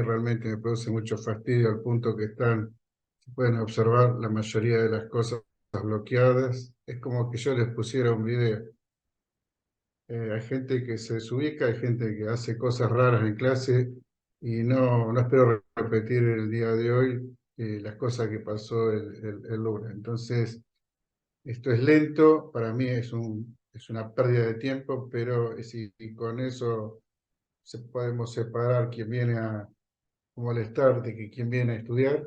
realmente me produce mucho fastidio al punto que se pueden observar la mayoría de las cosas bloqueadas. Es como que yo les pusiera un video. Hay gente que se desubica, hay gente que hace cosas raras en clase y no espero repetir el día de hoy las cosas que pasó el lunes. Entonces, esto es lento, para mí es una pérdida de tiempo, pero si con eso podemos separar quién viene a molestar de que quién viene a estudiar,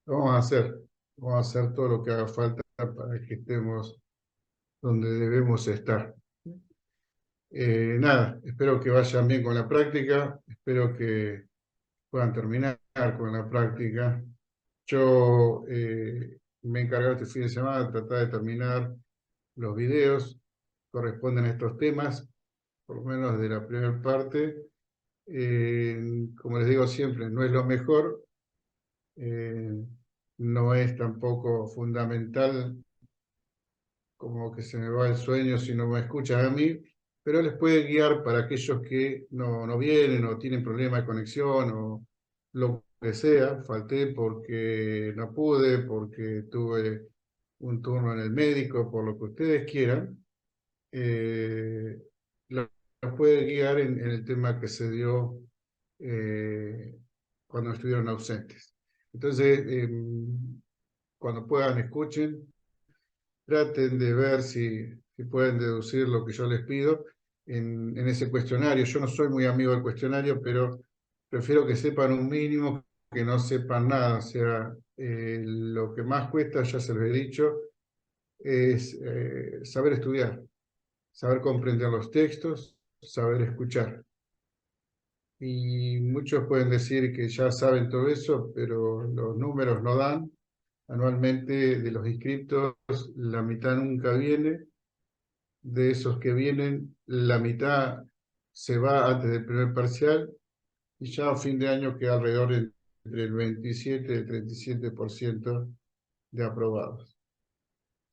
lo vamos a hacer. Vamos a hacer todo lo que haga falta para que estemos donde debemos estar. Nada, espero que vayan bien con la práctica, espero que puedan terminar con la práctica. Yo me he encargado este fin de semana de tratar de terminar los videos que corresponden a estos temas, por lo menos de la primera parte. Como les digo siempre, no es lo mejor, eh, no es tampoco fundamental, como que se me va el sueño si no me escuchan a mí, pero les puede guiar para aquellos que no vienen o tienen problema de conexión o lo que sea. Falté porque no pude, porque tuve un turno en el médico, por lo que ustedes quieran. eh, lo- Los puede guiar en el tema que se dio eh, cuando estuvieron ausentes. Entonces, cuando puedan, escuchen. Traten de ver si pueden deducir lo que yo les pido en ese cuestionario. Yo no soy muy amigo del cuestionario, pero prefiero que sepan un mínimo que no sepan nada. O sea, lo que más cuesta, ya se los he dicho, es saber estudiar, saber comprender los textos, saber escuchar. Y muchos pueden decir que ya saben todo eso, pero los números no dan. Anualmente de los inscriptos, la mitad nunca viene. De esos que vienen, la mitad se va antes del primer parcial y ya a fin de año queda alrededor entre el 27 y el 37% de aprobados.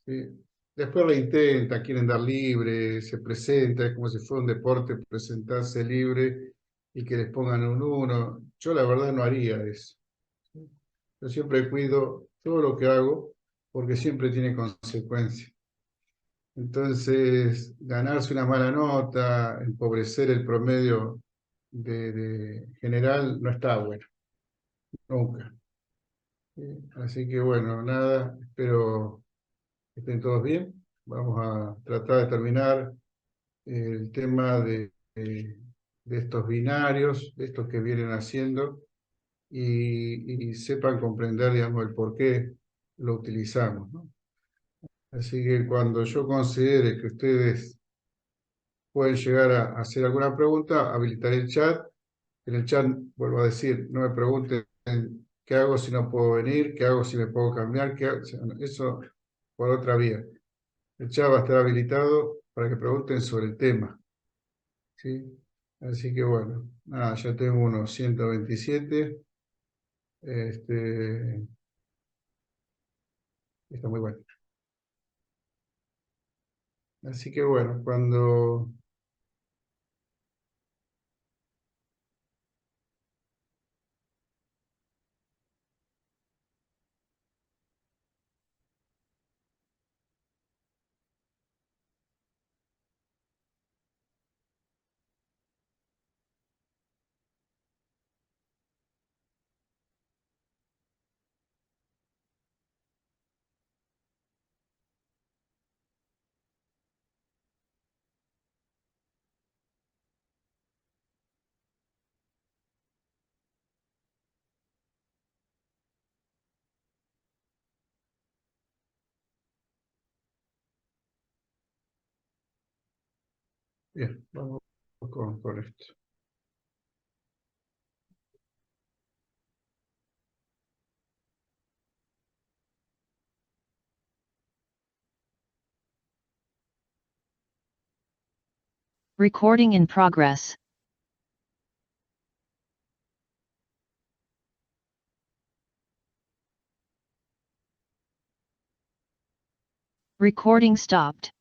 ¿Sí? Después reintenta, quieren dar libre, se presenta, es como si fuera un deporte presentarse libre y que les pongan un 1. Yo la verdad no haría eso. ¿Sí? Yo siempre cuido todo lo que hago porque siempre tiene consecuencias. Entonces, ganarse una mala nota, empobrecer el promedio de general, no está bueno, nunca. Así que bueno, nada, espero que estén todos bien. Vamos a tratar de terminar el tema de estos binarios, de estos que vienen haciendo, y sepan comprender, digamos, el por qué lo utilizamos, ¿no? Así que cuando yo considere que ustedes pueden llegar a hacer alguna pregunta, habilitaré el chat. En el chat, vuelvo a decir, no me pregunten qué hago si no puedo venir, qué hago si me puedo cambiar, o sea, eso por otra vía. El chat va a estar habilitado para que pregunten sobre el tema, ¿sí? Así que bueno, nada, ya tengo unos 127. Este, está muy bueno. Así que bueno, cuando... Bien, vamos con esto. Recording in progress. Recording stopped.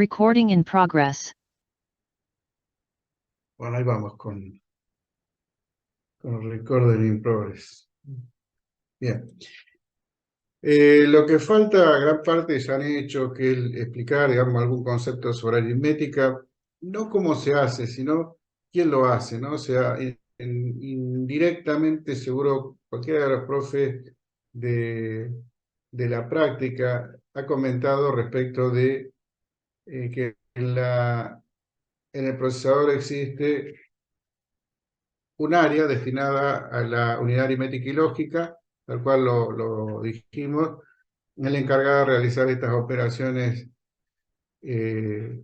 Recording in progress. Bueno, ahí vamos con el recording in progress. Bien. Lo que falta, gran parte ya han hecho, que es explicar, digamos, algún concepto sobre aritmética, no cómo se hace, sino quién lo hace, ¿no? O sea, indirectamente, seguro, cualquiera de los profes de la práctica ha comentado respecto de que en el procesador existe un área destinada a la unidad aritmética y lógica, tal cual lo dijimos, es la encargada de realizar estas operaciones que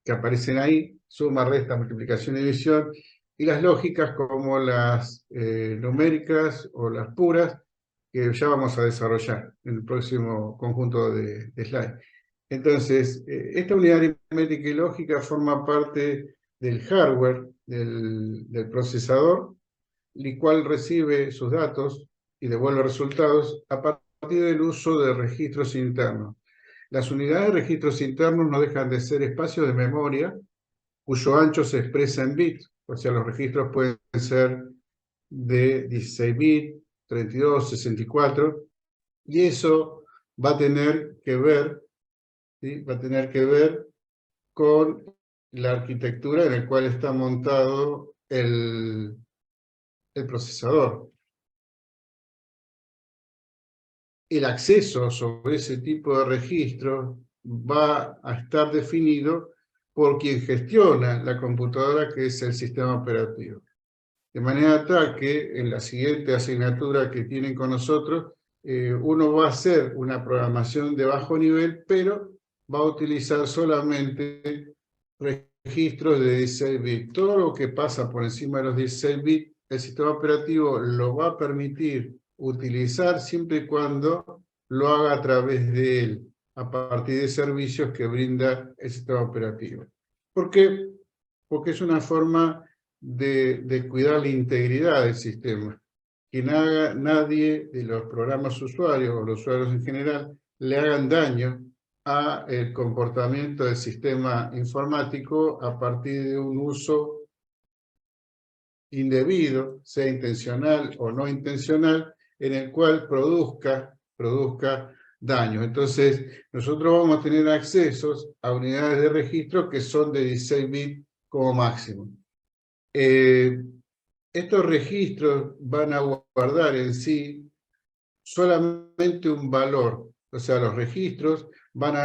aparecen ahí, suma, resta, multiplicación y división, y las lógicas como las numéricas o las puras, que ya vamos a desarrollar en el próximo conjunto de slides. Entonces, esta unidad aritmética y lógica forma parte del hardware del procesador, el cual recibe sus datos y devuelve resultados a partir del uso de registros internos. Las unidades de registros internos no dejan de ser espacios de memoria cuyo ancho se expresa en bits, o sea, los registros pueden ser de 16 bits, 32, 64, y eso va a tener que ver, ¿sí? Va a tener que ver con la arquitectura en la cual está montado el procesador. El acceso sobre ese tipo de registros va a estar definido por quien gestiona la computadora, que es el sistema operativo. De manera tal que en la siguiente asignatura que tienen con nosotros, uno va a hacer una programación de bajo nivel, pero va a utilizar solamente registros de 16 bits. Todo lo que pasa por encima de los 16 bits, el sistema operativo lo va a permitir utilizar siempre y cuando lo haga a través de él, a partir de servicios que brinda el sistema operativo. ¿Por qué? Porque es una forma de cuidar la integridad del sistema. Que nadie de los programas usuarios o los usuarios en general le hagan daño al comportamiento del sistema informático a partir de un uso indebido, sea intencional o no intencional, en el cual produzca daño. Entonces, nosotros vamos a tener accesos a unidades de registro que son de 16 bits como máximo. Estos registros van a guardar en sí solamente un valor, o sea, los registros van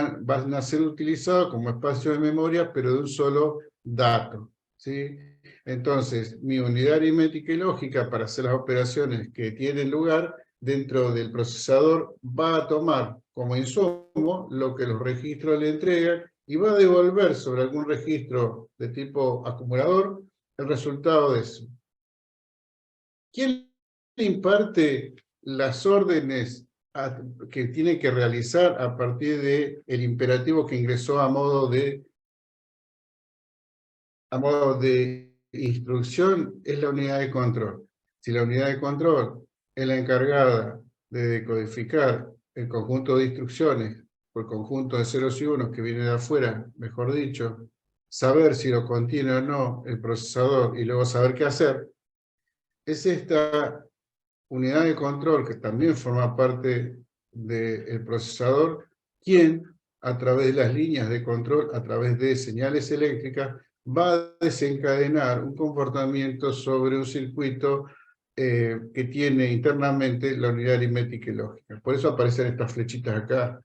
a ser utilizados como espacio de memoria, pero de un solo dato, ¿sí? Entonces, mi unidad aritmética y lógica para hacer las operaciones que tienen lugar dentro del procesador va a tomar como insumo lo que los registros le entregan y va a devolver sobre algún registro de tipo acumulador el resultado de eso. ¿Quién le imparte las órdenes que tiene que realizar a partir del imperativo que ingresó a modo de instrucción? Es la unidad de control. Si la unidad de control es la encargada de decodificar el conjunto de instrucciones, o el conjunto de ceros y unos que viene de afuera, mejor dicho, saber si lo contiene o no el procesador y luego saber qué hacer, es esta unidad de control, que también forma parte del procesador, quien a través de las líneas de control, a través de señales eléctricas, va a desencadenar un comportamiento sobre un circuito que tiene internamente la unidad aritmética y lógica. Por eso aparecen estas flechitas acá.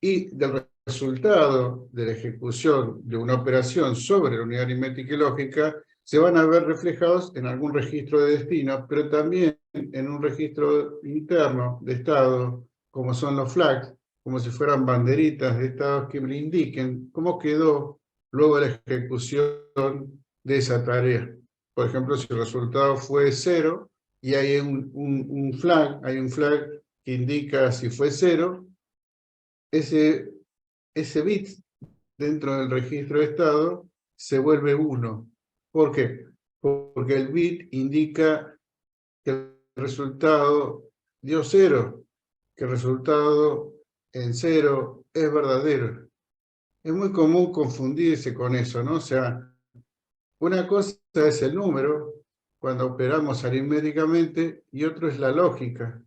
Y del resultado de la ejecución de una operación sobre la unidad aritmética y lógica se van a ver reflejados en algún registro de destino, pero también en un registro interno de estado, como son los flags, como si fueran banderitas de estados que me indiquen cómo quedó luego la ejecución de esa tarea. Por ejemplo, si el resultado fue 0 y hay un flag que indica si fue 0, ese bit dentro del registro de estado se vuelve 1. ¿Por qué? Porque el bit indica que el resultado dio 0, que el resultado en 0 es verdadero. es muy común confundirse con eso, ¿no? O sea, una cosa es el número, cuando operamos aritméticamente, y otro es la lógica,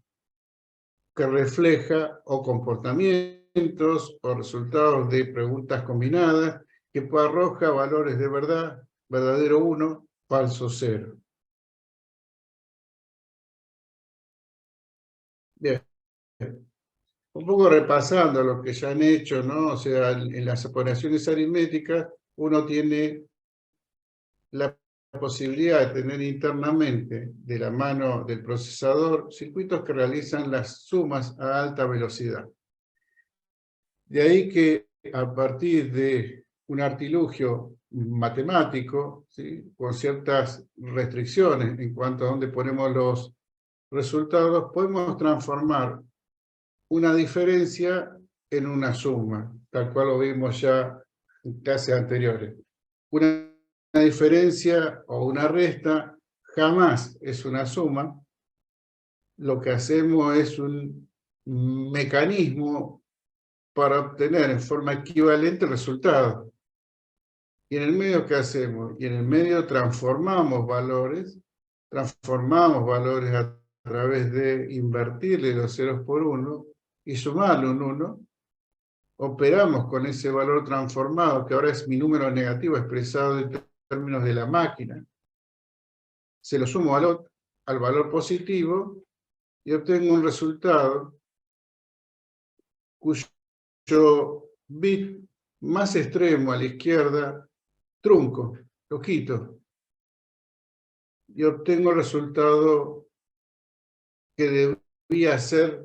que refleja o comportamientos o resultados de preguntas combinadas, que arroja valores de verdad, verdadero 1, falso 0. Bien, un poco repasando lo que ya han hecho, ¿no? O sea, en las operaciones aritméticas, uno tiene la posibilidad de tener internamente, de la mano del procesador, circuitos que realizan las sumas a alta velocidad. De ahí que a partir de un artilugio matemático, ¿sí?, con ciertas restricciones en cuanto a dónde ponemos los resultados, podemos transformar una diferencia en una suma, tal cual lo vimos ya en clases anteriores. Una diferencia o una resta jamás es una suma. Lo que hacemos es un mecanismo para obtener en forma equivalente el resultado. Y en el medio, ¿qué hacemos? Y en el medio transformamos valores a través de invertirle los ceros por 1 y sumarle un 1. Operamos con ese valor transformado, que ahora es mi número negativo expresado en términos de la máquina. Se lo sumo al valor positivo y obtengo un resultado cuyo bit más extremo a la izquierda trunco, lo quito, y obtengo el resultado que debía ser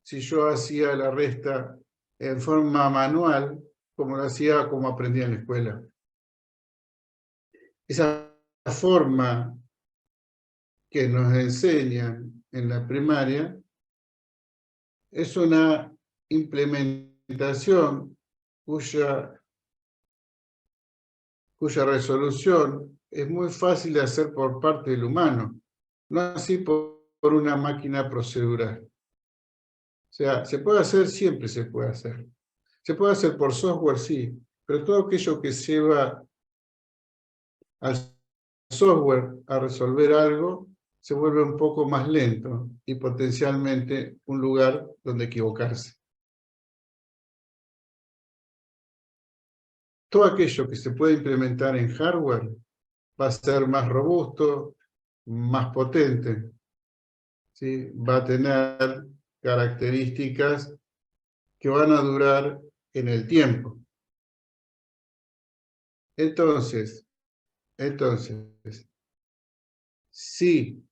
si yo hacía la resta en forma manual, como lo hacía, como aprendía en la escuela. Esa forma que nos enseñan en la primaria es una implementación cuya resolución es muy fácil de hacer por parte del humano, no así por una máquina procedural. O sea, se puede hacer, siempre se puede hacer. Se puede hacer por software, sí, pero todo aquello que lleva al software a resolver algo se vuelve un poco más lento y potencialmente un lugar donde equivocarse. Todo aquello que se puede implementar en hardware va a ser más robusto, más potente, ¿sí? Va a tener características que van a durar en el tiempo. Entonces, si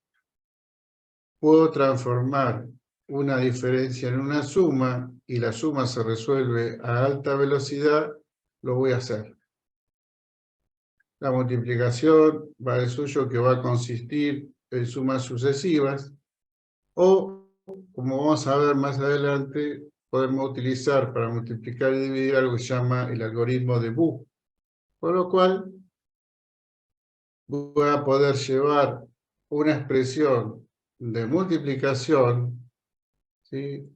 puedo transformar una diferencia en una suma y la suma se resuelve a alta velocidad, lo voy a hacer. La multiplicación va de suyo, que va a consistir en sumas sucesivas, o, como vamos a ver más adelante, podemos utilizar para multiplicar y dividir algo que se llama el algoritmo de Boole. Con lo cual, voy a poder llevar una expresión de multiplicación, ¿sí?,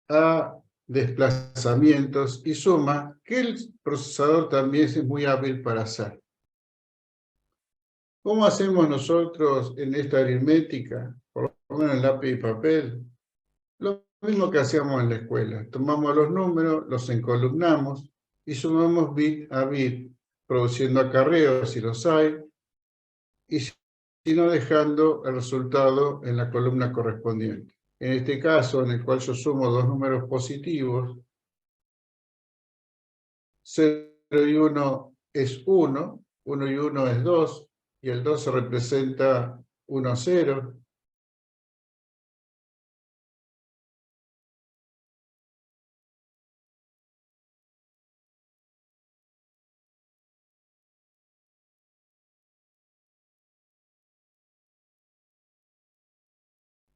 a desplazamientos y suma, que el procesador también es muy hábil para hacer. ¿Cómo hacemos nosotros en esta aritmética? Por lo menos en lápiz y papel. Lo mismo que hacíamos en la escuela. Tomamos los números, los encolumnamos y sumamos bit a bit, produciendo acarreos si los hay, y si no, dejando el resultado en la columna correspondiente. En este caso, en el cual yo sumo dos números positivos, 0 y 1 es 1, 1 y 1 es 2, y el 2 se representa 1, 0.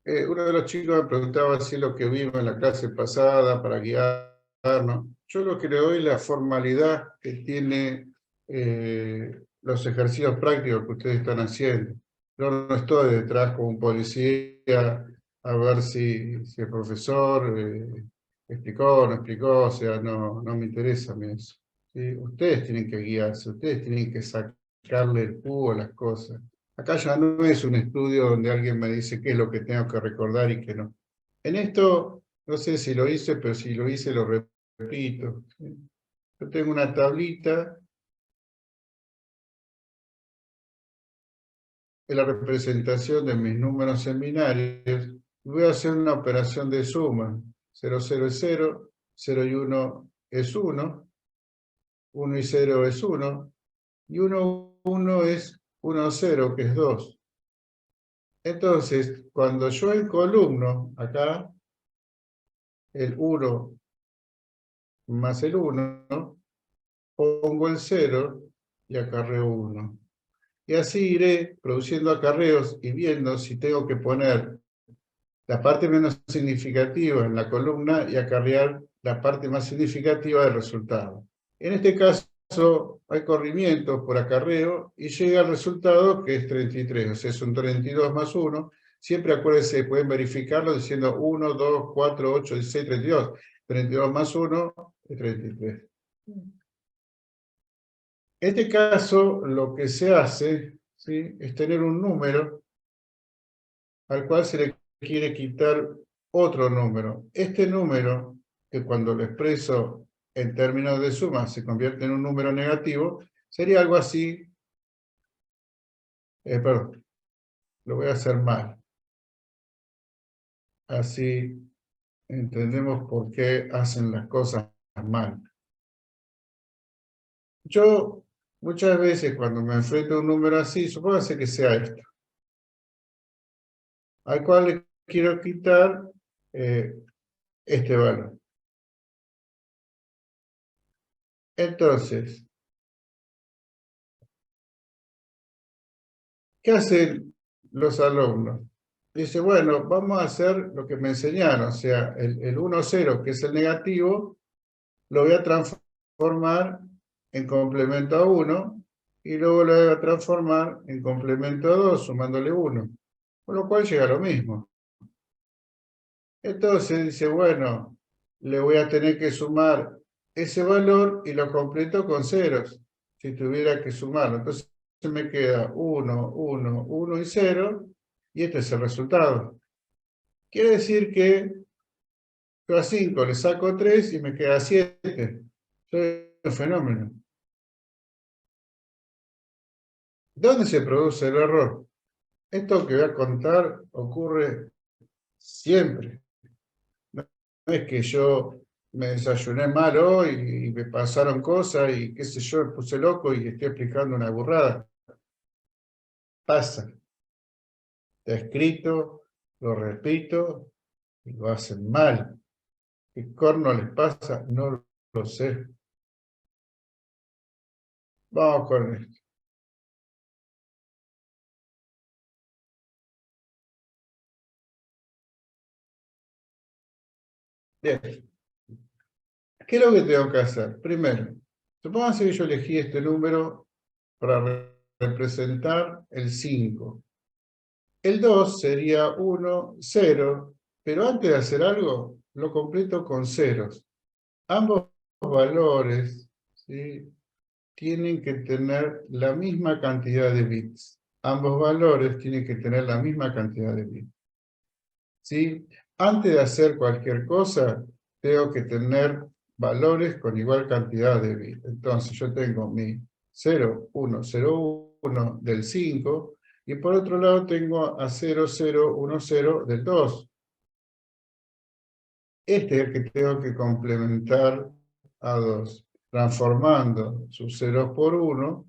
Uno de los chicos me preguntaba si es lo que vimos en la clase pasada para guiarnos. Yo lo que le doy es la formalidad que tiene los ejercicios prácticos que ustedes están haciendo. Yo no estoy detrás como un policía a ver si el profesor explicó, no explicó, o sea, no me interesa a mí eso. ¿Sí? Ustedes tienen que guiarse, ustedes tienen que sacarle el jugo a las cosas. Acá ya no es un estudio donde alguien me dice qué es lo que tengo que recordar y qué no. En esto, no sé si lo hice, pero si lo hice, lo repito. ¿Sí? Yo tengo una tablita de la representación de mis números en binarios. Voy a hacer una operación de suma. 0, 0 es 0, 0 y 1 es 1, 1 y 0 es 1, y 1, 1 es 1, 0, que es 2. Entonces, cuando yo en columno, acá, el 1 más el 1, pongo el 0 y acarreo 1. Y así iré produciendo acarreos y viendo si tengo que poner la parte menos significativa en la columna y acarrear la parte más significativa del resultado. En este caso hay corrimientos por acarreo y llega el resultado que es 33, o sea, es un 32 más 1. Siempre acuérdense, pueden verificarlo diciendo 1, 2, 4, 8, 16, 32. 32 más 1 es 33. En este caso, lo que se hace, ¿sí?, es tener un número al cual se le quiere quitar otro número. Este número, que cuando lo expreso en términos de suma se convierte en un número negativo, sería algo así, perdón, lo voy a hacer mal. Así entendemos por qué hacen las cosas mal. Yo muchas veces cuando me enfrento a un número así, supóngase que sea esto, al cual le quiero quitar este valor. Entonces, ¿qué hacen los alumnos? Dice, bueno, vamos a hacer lo que me enseñaron, o sea, el 1, 0, que es el negativo, lo voy a transformar en complemento a 1, y luego lo voy a transformar en complemento a 2, sumándole 1, con lo cual llega a lo mismo. Entonces dice, bueno, le voy a tener que sumar ese valor y lo completo con ceros, si tuviera que sumarlo. Entonces me queda 1, 1, 1 y 0, y este es el resultado. Quiere decir que yo a 5 le saco 3 y me queda 7. Soy un fenómeno. ¿Dónde se produce el error? Esto que voy a contar ocurre siempre. No es que yo me desayuné mal hoy y me pasaron cosas y qué sé yo, me puse loco y estoy explicando una burrada. Pasa. Está escrito, lo repito, y lo hacen mal. ¿Qué corno les pasa? No lo sé. Vamos con esto. Bien. ¿Qué es lo que tengo que hacer? Primero, supóngase que yo elegí este número para representar el 5. El 2 sería 1, 0, pero antes de hacer algo, lo completo con ceros. Ambos valores, ¿sí?, tienen que tener la misma cantidad de bits. Ambos valores tienen que tener la misma cantidad de bits. ¿Sí? Antes de hacer cualquier cosa, tengo que tener valores con igual cantidad de bits. Entonces yo tengo mi 0, 1, 0, 1 del 5, y por otro lado tengo a 0, 0, 1, 0 del 2. Este es el que tengo que complementar a 2, transformando sus ceros por 1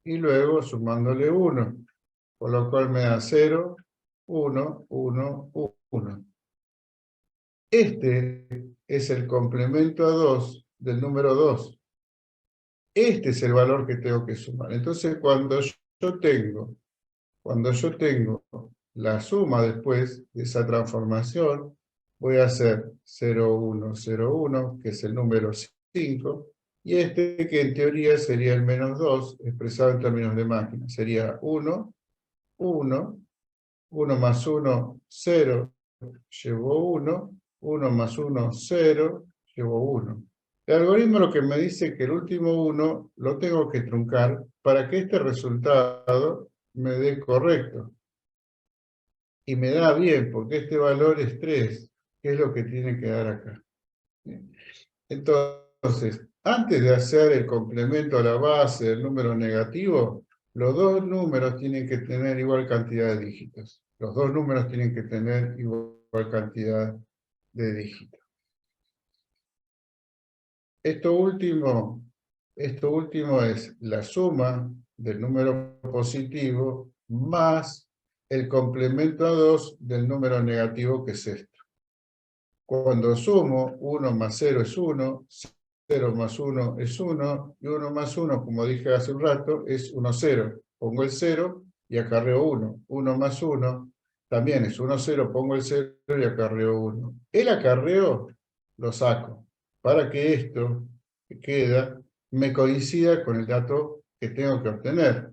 y luego sumándole 1, por lo cual me da 0, 1, 1, 1. Este es el complemento a 2 del número 2. Este es el valor que tengo que sumar. Entonces, cuando yo tengo la suma después de esa transformación, voy a hacer 0, 1, 0, 1, que es el número 5, y este que en teoría sería el menos 2, expresado en términos de máquina. Sería 1, 1, 1 más 1, 0, llevo 1, 1 más 1, 0, llevo 1. El algoritmo lo que me dice que el último 1 lo tengo que truncar para que este resultado me dé correcto. Y me da bien, porque este valor es 3, que es lo que tiene que dar acá. Entonces, antes de hacer el complemento a la base del número negativo, los dos números tienen que tener igual cantidad de dígitos. Los dos números tienen que tener igual cantidad de dígitos. Esto último es la suma del número positivo más el complemento a 2 del número negativo, que es esto. Cuando sumo, 1 más 0 es 1, 0 más 1 es 1, y 1 más 1, como dije hace un rato, es 1, 0. Pongo el 0 y acarreo 1. 1 más 1 también es 1, 0, pongo el 0 y acarreo 1. El acarreo lo saco para que esto que queda me coincida con el dato que tengo que obtener.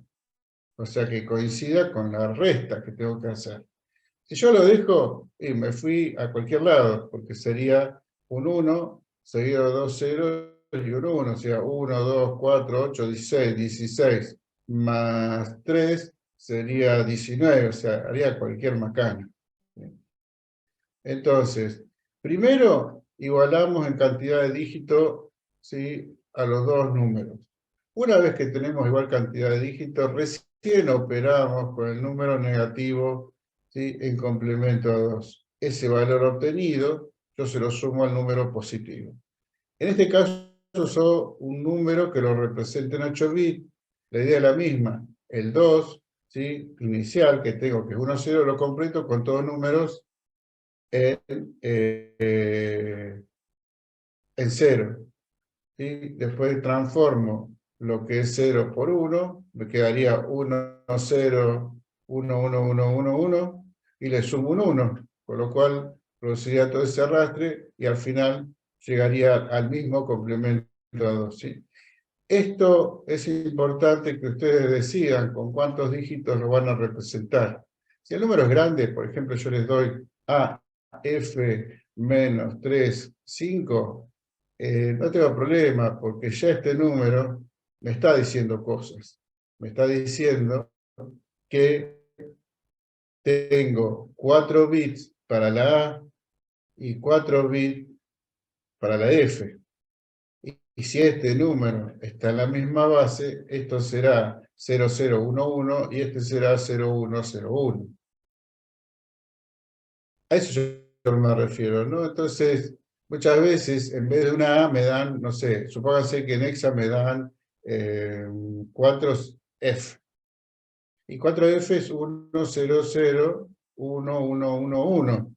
O sea, que coincida con la resta que tengo que hacer. Si yo lo dejo, y me fui a cualquier lado, porque sería un 1 seguido de 2 ceros y un 1, o sea, 1, 2, 4, 8, 16, 16, más 3 sería 19, o sea, haría cualquier macana. Entonces, primero igualamos en cantidad de dígitos, ¿sí?, a los dos números. Una vez que tenemos igual cantidad de dígitos, recién operamos con el número negativo, ¿sí?, en complemento a 2. Ese valor obtenido, yo se lo sumo al número positivo. En este caso, uso un número que lo representa en 8 bits. La idea es la misma. El 2, ¿sí?, inicial, que tengo, que es 1, 0, lo completo con todos números en 0. ¿Sí? Después transformo lo que es 0 por 1, me quedaría 1, 0, 1, 1, 1, 1, 1, y le sumo un 1, con lo cual produciría todo ese arrastre y al final llegaría al mismo complemento a 2. ¿Sí? Esto es importante que ustedes decidan con cuántos dígitos lo van a representar. Si el número es grande, por ejemplo, yo les doy A, F, menos 3, 5, no tengo problema, porque ya este número me está diciendo cosas. Me está diciendo que tengo 4 bits para la A y 4 bits para la F. Y si este número está en la misma base, esto será 0011 y este será 0101. A eso yo me refiero, ¿no? Entonces, muchas veces, en vez de una A, me dan, no sé, supónganse que en hexa me dan 4 F. Y 4 F es 1, 0, 0, 1, 1, 1, 1.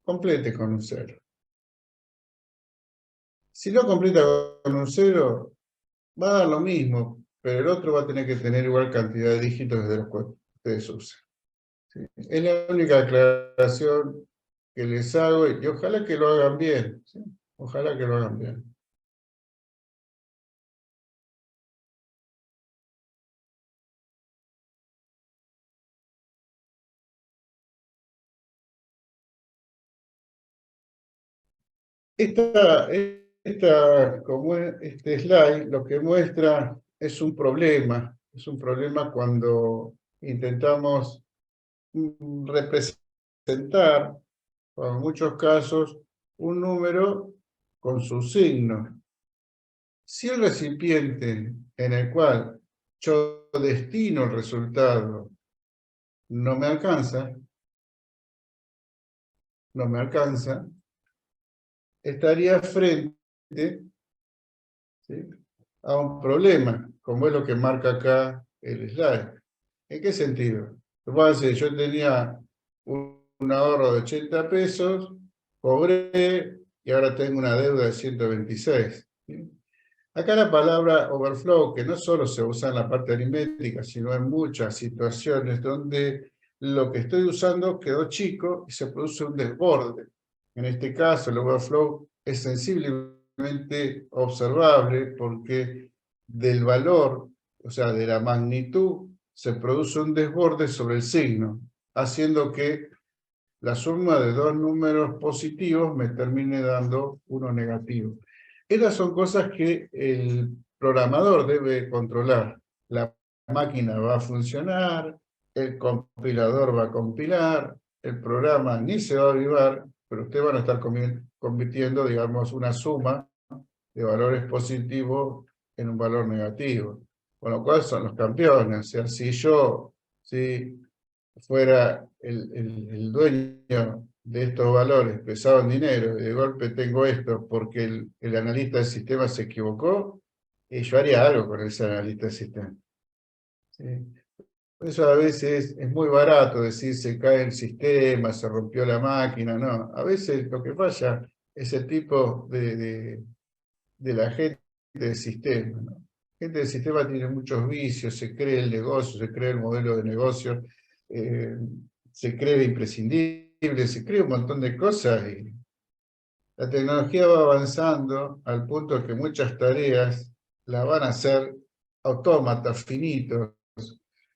Complete con un 0. Si no completa con un 0, va a dar lo mismo, pero el otro va a tener que tener igual cantidad de dígitos de los que ustedes usan. ¿Sí? Es la única aclaración que les hago y ojalá que lo hagan bien. ¿Sí? Ojalá que lo hagan bien. Este slide lo que muestra es un problema. Es un problema cuando intentamos representar, en muchos casos, un número con su signo. Si el recipiente en el cual yo destino el resultado no me alcanza, estaría frente, ¿sí?, a un problema, como es lo que marca acá el slide. ¿En qué sentido? Yo tenía un ahorro de 80 pesos, cobré y ahora tengo una deuda de 126. ¿Sí? Acá la palabra overflow, que no solo se usa en la parte aritmética, sino en muchas situaciones donde lo que estoy usando quedó chico y se produce un desborde. En este caso, el overflow es sensiblemente observable porque del valor, o sea, de la magnitud, se produce un desborde sobre el signo, haciendo que la suma de dos números positivos me termine dando uno negativo. Estas son cosas que el programador debe controlar. La máquina va a funcionar, el compilador va a compilar, el programa ni se va a avivar, pero ustedes van a estar convirtiendo, digamos, una suma de valores positivos en un valor negativo. Con lo cual son los campeones. O sea, si fuera el dueño de estos valores pesado en dinero, y de golpe tengo esto porque el analista del sistema se equivocó, y yo haría algo con ese analista del sistema. ¿Sí? Por eso a veces es muy barato decir se cae el sistema, se rompió la máquina, no. A veces lo que falla es el tipo de la gente del sistema, ¿no? La gente del sistema tiene muchos vicios, se cree el negocio, se cree el modelo de negocio, eh, se cree imprescindible, se cree un montón de cosas y la tecnología va avanzando al punto que muchas tareas las van a hacer autómatas finitos,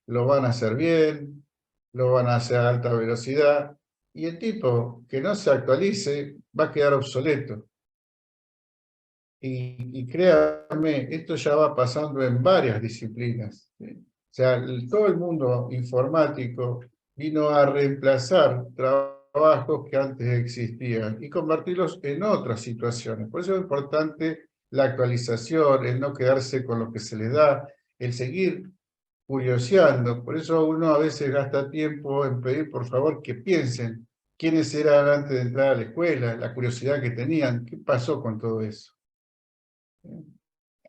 lo van a hacer bien, lo van a hacer a alta velocidad, y el tipo que no se actualice va a quedar obsoleto. Y créanme, esto ya va pasando en varias disciplinas, ¿sí? O sea, todo el mundo informático vino a reemplazar trabajos que antes existían y convertirlos en otras situaciones. Por eso es importante la actualización, el no quedarse con lo que se le da, el seguir curioseando. Por eso uno a veces gasta tiempo en pedir, por favor, que piensen quiénes eran antes de entrar a la escuela, la curiosidad que tenían, qué pasó con todo eso.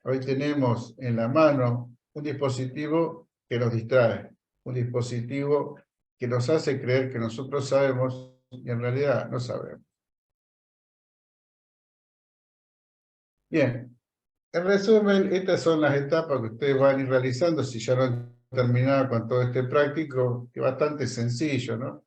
Hoy tenemos en la mano un dispositivo que nos distrae, un dispositivo que nos hace creer que nosotros sabemos y en realidad no sabemos. Bien, en resumen, estas son las etapas que ustedes van a ir realizando si ya no han terminado con todo este práctico, que es bastante sencillo, ¿no?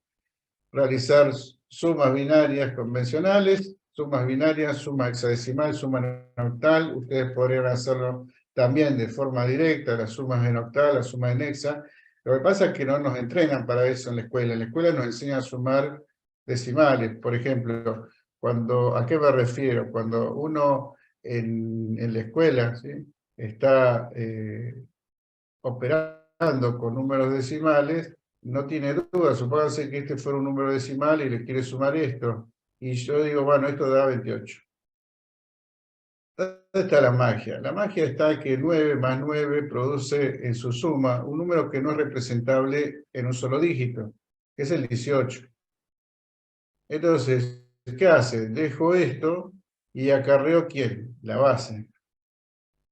Realizar sumas binarias convencionales, sumas binarias, suma hexadecimal, suma en octal. Ustedes podrían hacerlo también de forma directa, las sumas en octal, las sumas en hexa. Lo que pasa es que no nos entrenan para eso en la escuela. En la escuela nos enseñan a sumar decimales. Por ejemplo, ¿a qué me refiero? Cuando uno en la escuela, ¿sí?, está operando con números decimales, no tiene duda. Supónganse que este fuera un número decimal y le quiere sumar esto. Y yo digo, bueno, esto da 28. ¿Dónde está la magia? La magia está que 9 más 9 produce en su suma un número que no es representable en un solo dígito, que es el 18. Entonces, ¿qué hace? Dejo esto y acarreo ¿quién? La base.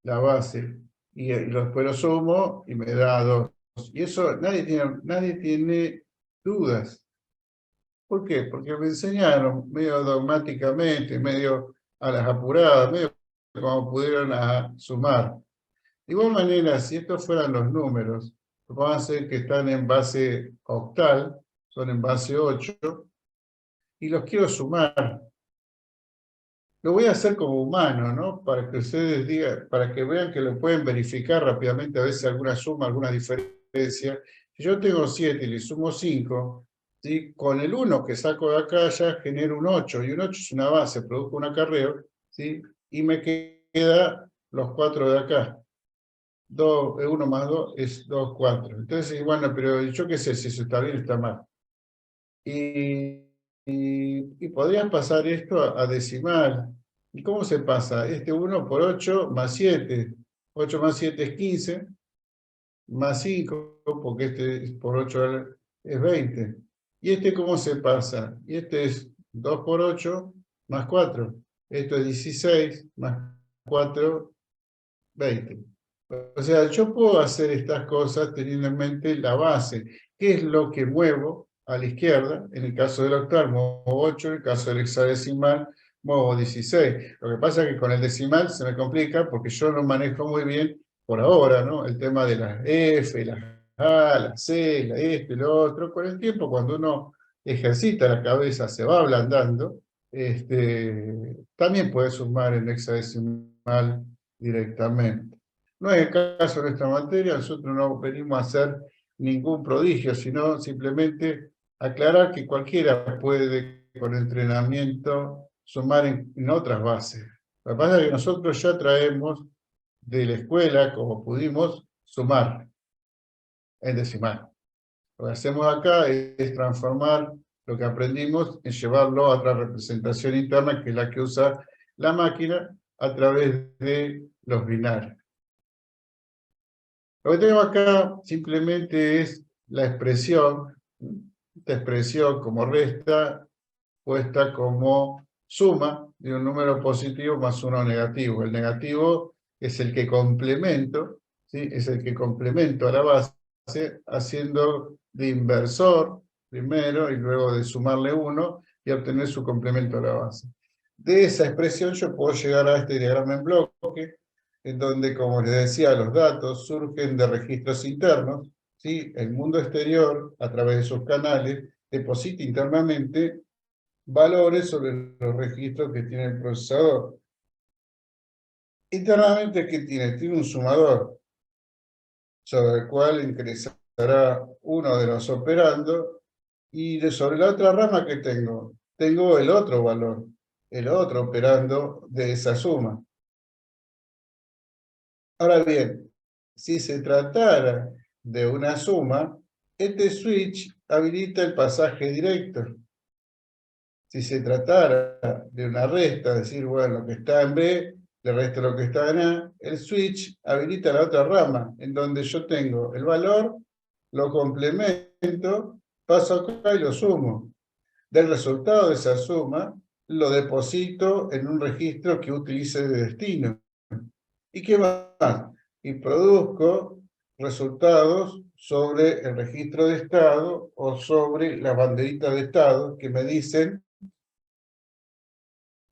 La base. Y después lo sumo y me da 2. Y eso nadie tiene dudas. ¿Por qué? Porque me enseñaron medio dogmáticamente, medio a las apuradas, medio como pudieron a sumar. De igual manera, si estos fueran los números, vamos a hacer que están en base octal, son en base 8, y los quiero sumar. Lo voy a hacer como humano, ¿no? Para que ustedes digan, para que vean que lo pueden verificar rápidamente, a veces alguna suma, alguna diferencia. Si yo tengo 7 y le sumo 5, ¿sí?, con el 1 que saco de acá ya genero un 8, y un 8 es una base, produzco un acarreo, ¿sí?, y me queda los 4 de acá. 1 más 2 es 2, 4. Entonces, bueno, pero yo qué sé si eso está bien o está mal. Y podrías pasar esto a decimal. ¿Y cómo se pasa? 1 por 8 más 7. 8 más 7 es 15, más 5, porque por 8 es 20. ¿Y cómo se pasa? Y es 2 por 8 más 4. Esto es 16 más 4, 20. O sea, yo puedo hacer estas cosas teniendo en mente la base. ¿Qué es lo que muevo a la izquierda? En el caso del octal, muevo 8, en el caso del hexadecimal, muevo 16. Lo que pasa es que con el decimal se me complica porque yo no manejo muy bien, por ahora, ¿no?, el tema de las F, las A, las C, la y lo otro. Con el tiempo, cuando uno ejercita la cabeza, se va ablandando, también puede sumar en hexadecimal directamente. No es el caso de nuestra materia, nosotros no venimos a hacer ningún prodigio, sino simplemente Aclarar que cualquiera puede, con entrenamiento, sumar en otras bases. Lo que pasa es que nosotros ya traemos de la escuela, como pudimos, sumar en decimal. Lo que hacemos acá es transformar lo que aprendimos en llevarlo a otra representación interna, que es la que usa la máquina a través de los binarios. Lo que tengo acá simplemente es la expresión, esta expresión como resta, puesta como suma de un número positivo más uno negativo. El negativo es el que complemento, ¿sí? Es el que complemento a la base, haciendo de inversor primero y luego de sumarle uno y obtener su complemento a la base. De esa expresión yo puedo llegar a este diagrama en bloque, en donde, como les decía, los datos surgen de registros internos, ¿sí? El mundo exterior, a través de sus canales, deposita internamente valores sobre los registros que tiene el procesador. Internamente, ¿qué tiene? Tiene un sumador, sobre el cual ingresará uno de los operandos, y sobre la otra rama que tengo el otro valor, el otro operando de esa suma. Ahora bien, si se tratara de una suma, este switch habilita el pasaje directo. Si se tratara de una resta, es decir, bueno, lo que está en B, le resto lo que está en A, el switch habilita la otra rama, en donde yo tengo el valor, lo complemento, paso acá y lo sumo. Del resultado de esa suma, lo deposito en un registro que utilice de destino. ¿Y qué más? Y produzco resultados sobre el registro de estado o sobre las banderitas de estado que me dicen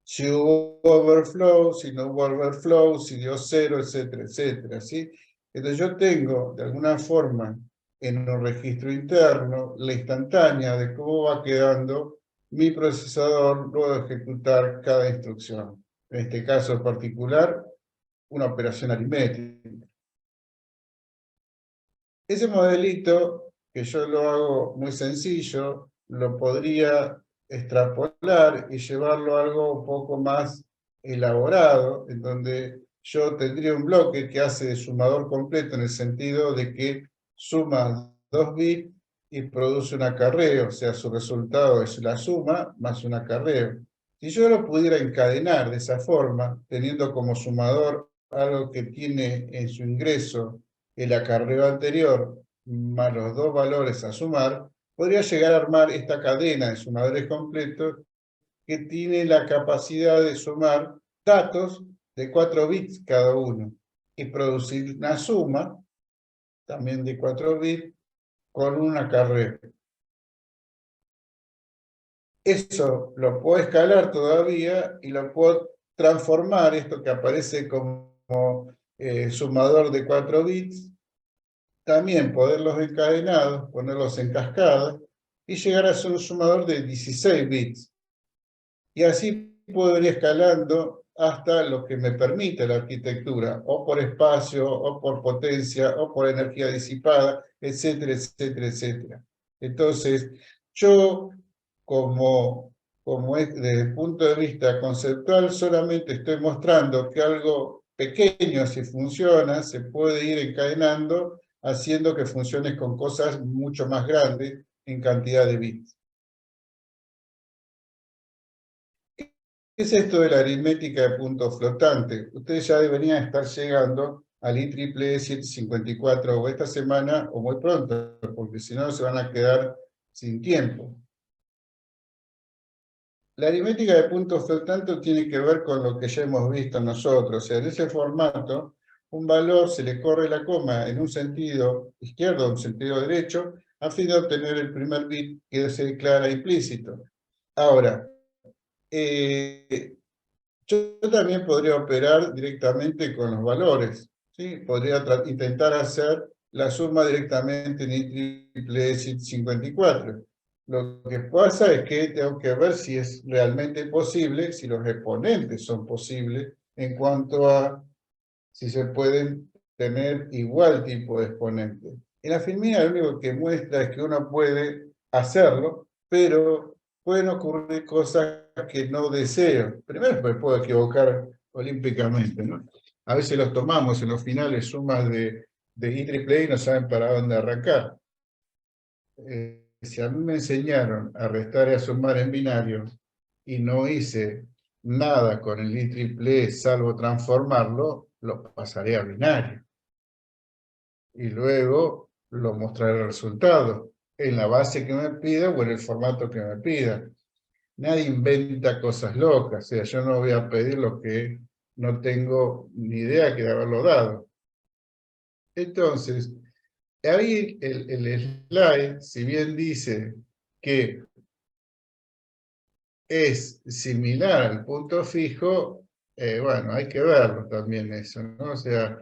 si hubo overflow, si no hubo overflow, si dio cero, etcétera, etcétera, ¿sí? Entonces yo tengo, de alguna forma, en un registro interno, la instantánea de cómo va quedando mi procesador luego de ejecutar cada instrucción. En este caso particular, una operación aritmética. Ese modelito, que yo lo hago muy sencillo, lo podría extrapolar y llevarlo a algo un poco más elaborado, en donde yo tendría un bloque que hace de sumador completo en el sentido de que suma 2 bits y produce un acarreo, o sea, su resultado es la suma más un acarreo. Si yo lo pudiera encadenar de esa forma, teniendo como sumador algo que tiene en su ingreso el acarreo anterior más los dos valores a sumar, podría llegar a armar esta cadena de sumadores completos que tiene la capacidad de sumar datos de 4 bits cada uno y producir una suma también de 4 bits con un acarreo. Eso lo puedo escalar todavía y lo puedo transformar, esto que aparece como sumador de 4 bits, también poderlos encadenados, ponerlos en cascada y llegar a ser un sumador de 16 bits. Y así puedo ir escalando hasta lo que me permite la arquitectura, o por espacio, o por potencia, o por energía disipada, etcétera, etcétera, etcétera. Entonces, yo como es, desde el punto de vista conceptual, solamente estoy mostrando que algo pequeño, si funciona, se puede ir encadenando, haciendo que funcione con cosas mucho más grandes en cantidad de bits. ¿Qué es esto de la aritmética de puntos flotantes? Ustedes ya deberían estar llegando al IEEE 754 o esta semana o muy pronto, porque si no se van a quedar sin tiempo. La aritmética de puntos flotantes tiene que ver con lo que ya hemos visto nosotros. O sea, en ese formato, un valor se le corre la coma en un sentido izquierdo o un sentido derecho, a fin de obtener el primer bit que se declara implícito. Ahora, yo también podría operar directamente con los valores, ¿sí? Podría intentar hacer la suma directamente en IEEE 754. Lo que pasa es que tengo que ver si es realmente posible, si los exponentes son posibles, en cuanto a si se pueden tener igual tipo de exponentes. En la filmina lo único que muestra es que uno puede hacerlo, pero pueden ocurrir cosas que no deseo. Primero, me puedo equivocar olímpicamente, ¿no? A veces los tomamos en los finales sumas de IEEE y no saben para dónde arrancar. Si a mí me enseñaron a restar y a sumar en binario y no hice nada con el IEEE salvo transformarlo, lo pasaré a binario. Y luego lo mostraré el resultado en la base que me pida o en el formato que me pida. Nadie inventa cosas locas, o sea, yo no voy a pedir lo que no tengo ni idea que de haberlo dado. Entonces, ahí el slide, si bien dice que es similar al punto fijo, bueno, hay que verlo también eso, ¿no? O sea,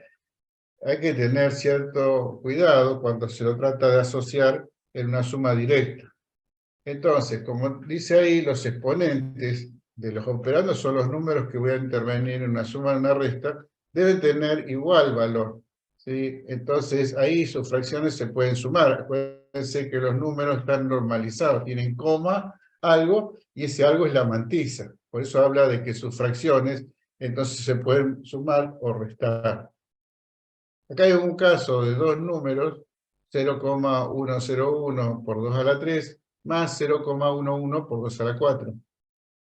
hay que tener cierto cuidado cuando se lo trata de asociar en una suma directa. Entonces, como dice ahí, los exponentes de los operandos son los números que voy a intervenir en una suma, en una resta, deben tener igual valor, ¿sí? Entonces, ahí sus fracciones se pueden sumar. Acuérdense que los números están normalizados, tienen coma, algo, y ese algo es la mantisa. Por eso habla de que sus fracciones, entonces se pueden sumar o restar. Acá hay un caso de dos números, 0,101 por 2 a la 3, más 0,11 por 2 a la 4.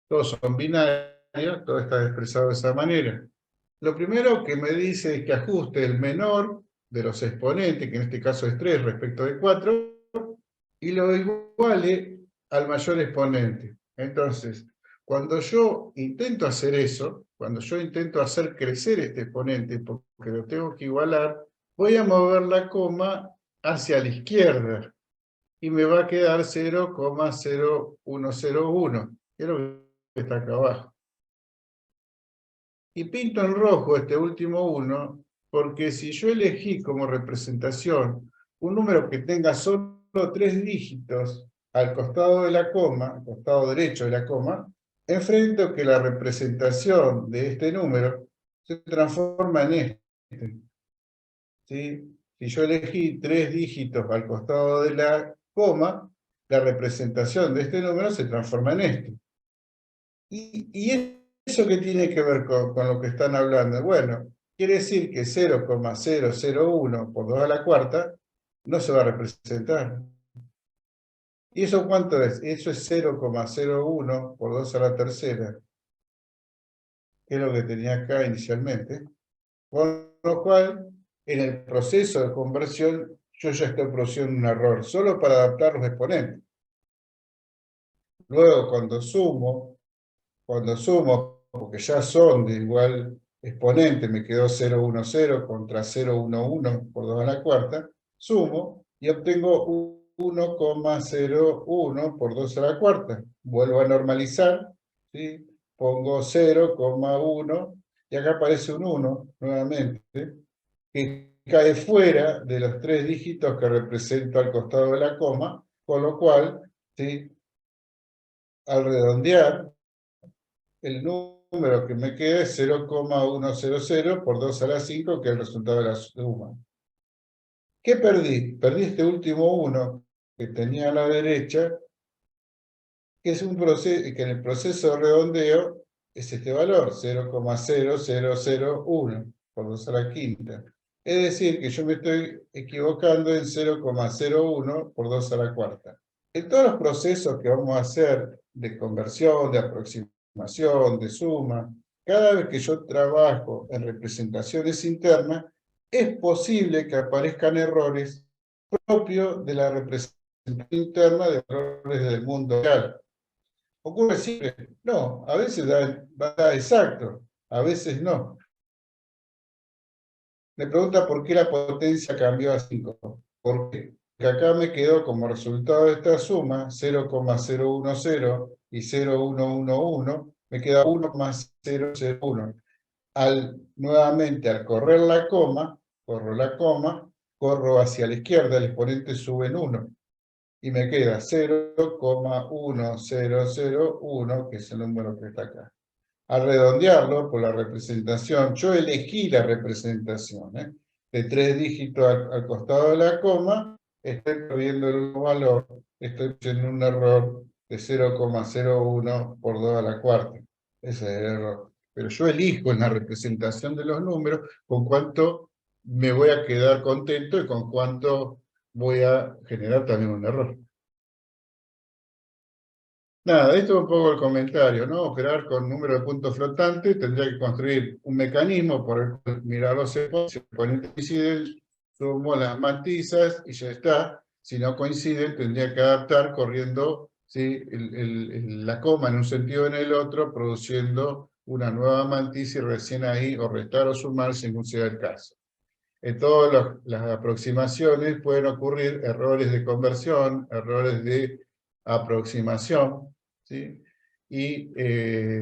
Todos son binarios, todo está expresado de esa manera. Lo primero que me dice es que ajuste el menor de los exponentes, que en este caso es 3 respecto de 4, y lo iguale al mayor exponente. Entonces, cuando yo intento hacer eso, cuando yo intento hacer crecer este exponente, porque lo tengo que igualar, voy a mover la coma hacia la izquierda, y me va a quedar 0,0101, que es lo que está acá abajo. Y pinto en rojo este último 1, porque si yo elegí como representación un número que tenga solo 3 dígitos al costado de la coma, al costado derecho de la coma, enfrento que la representación de este número se transforma en este. ¿Sí? Si yo elegí 3 dígitos al costado de la coma, la representación de este número se transforma en este. ¿Y eso qué tiene que ver con lo que están hablando? Bueno, quiere decir que 0,001 por 2 a la cuarta no se va a representar. ¿Y eso cuánto es? Eso es 0,01 por 2 a la tercera, que es lo que tenía acá inicialmente. Con lo cual, en el proceso de conversión, yo ya estoy produciendo un error, solo para adaptar los exponentes. Luego, cuando sumo, porque ya son de igual exponente, me quedó 0,10 contra 0,11 por 2 a la cuarta, sumo y obtengo 1,01 por 2 a la cuarta. Vuelvo a normalizar, ¿sí? Pongo 0,1 y acá aparece un 1 nuevamente, que cae fuera de los 3 dígitos que represento al costado de la coma, con lo cual, ¿sí? Al redondear, el número que me queda es 0,100 por 2 a la 5, que es el resultado de la suma. ¿Qué perdí? Perdí este último 1 que tenía a la derecha, que es un proceso, que en el proceso de redondeo es este valor, 0,0001 por 2 a la quinta. Es decir, que yo me estoy equivocando en 0,01 por 2 a la cuarta. En todos los procesos que vamos a hacer de conversión, de aproximación, de suma, cada vez que yo trabajo en representaciones internas, es posible que aparezcan errores propios de la representación interna de errores del mundo real. ¿Ocurre siempre? No, a veces da exacto, a veces no. Me pregunta por qué la potencia cambió a 5. ¿Por qué? Porque acá me quedó como resultado de esta suma 0,010 y 0,111, me queda 1,001. Nuevamente, al correr la coma, corro hacia la izquierda, el exponente sube en 1. Y me queda 0,1001, que es el número que está acá. Al redondearlo por la representación, yo elegí la representación, de 3 dígitos al costado de la coma, estoy perdiendo el valor, estoy haciendo un error de 0,01 por 2 a la cuarta. Ese es el error. Pero yo elijo en la representación de los números con cuánto me voy a quedar contento y con cuánto voy a generar también un error. Nada, esto es un poco el comentario, ¿no? Operar con número de puntos flotantes, tendría que construir un mecanismo por el cual mirar los exponentes coinciden, sumo las mantizas y ya está. Si no coinciden, tendría que adaptar corriendo, ¿sí?, la coma en un sentido o en el otro, produciendo una nueva mantiza y recién ahí o restar o sumar según sea el caso. En todas las aproximaciones pueden ocurrir errores de conversión, errores de aproximación, ¿sí? Y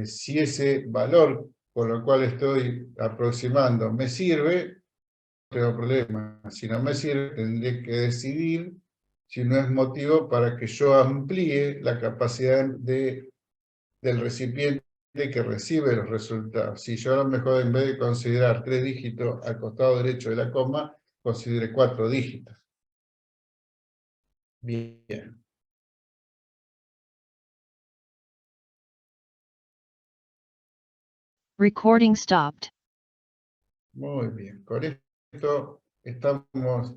si ese valor con el cual estoy aproximando me sirve, no tengo problema. Si no me sirve, tendré que decidir si no es motivo para que yo amplíe la capacidad del recipiente que recibe los resultados. Si yo a lo mejor en vez de considerar 3 dígitos al costado derecho de la coma, considere 4 dígitos. Bien. Recording stopped. Muy bien. Con esto estamos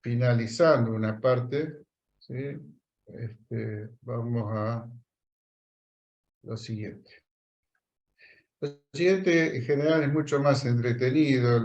finalizando una parte, ¿sí? Vamos a lo siguiente. Lo siguiente en general es mucho más entretenido.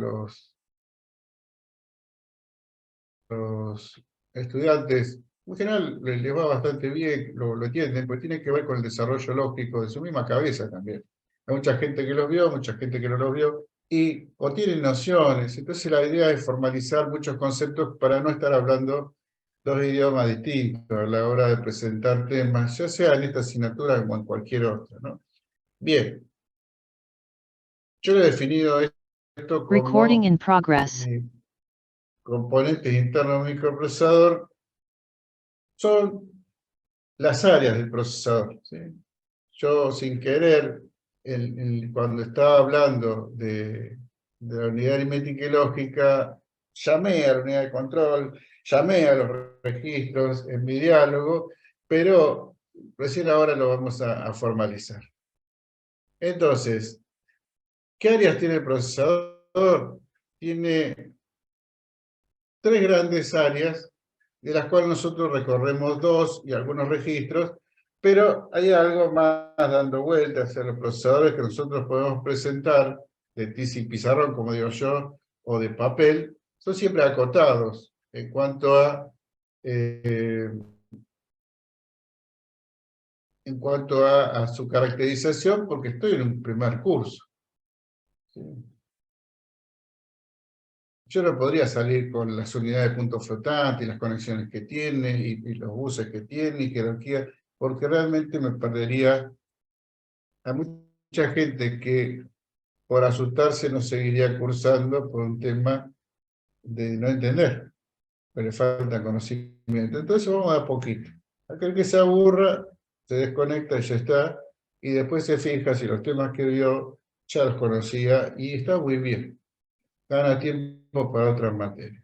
Los estudiantes, en general, les va bastante bien, lo entienden, porque tiene que ver con el desarrollo lógico de su misma cabeza también. Hay mucha gente que los vio, mucha gente que no los vio, y o tienen nociones. Entonces la idea es formalizar muchos conceptos para no estar hablando dos idiomas distintos a la hora de presentar temas, ya sea en esta asignatura como en cualquier otra, ¿no? Bien, yo he definido esto Recording como in progress. componentes internos del microprocesador. Son las áreas del procesador, ¿sí? Yo sin querer, cuando estaba hablando de la unidad aritmética y lógica, llamé a la unidad de control, llamé a los registros en mi diálogo, pero recién ahora lo vamos a formalizar. Entonces, ¿qué áreas tiene el procesador? Tiene 3 grandes áreas, de las cuales nosotros recorremos 2 y algunos registros, pero hay algo más dando vueltas en los procesadores que nosotros podemos presentar, de tiza y pizarrón, como digo yo, o de papel, son siempre acotados en cuanto a su caracterización, porque estoy en un primer curso, ¿sí? Yo no podría salir con las unidades de punto flotante y las conexiones que tiene y los buses que tiene y jerarquía, porque realmente me perdería a mucha gente que por asustarse no seguiría cursando por un tema de no entender, pero le falta conocimiento. Entonces vamos a poquito. Aquel que se aburra, se desconecta y ya está, y después se fija si los temas que vio ya los conocía y está muy bien. Gana tiempo para otras materias.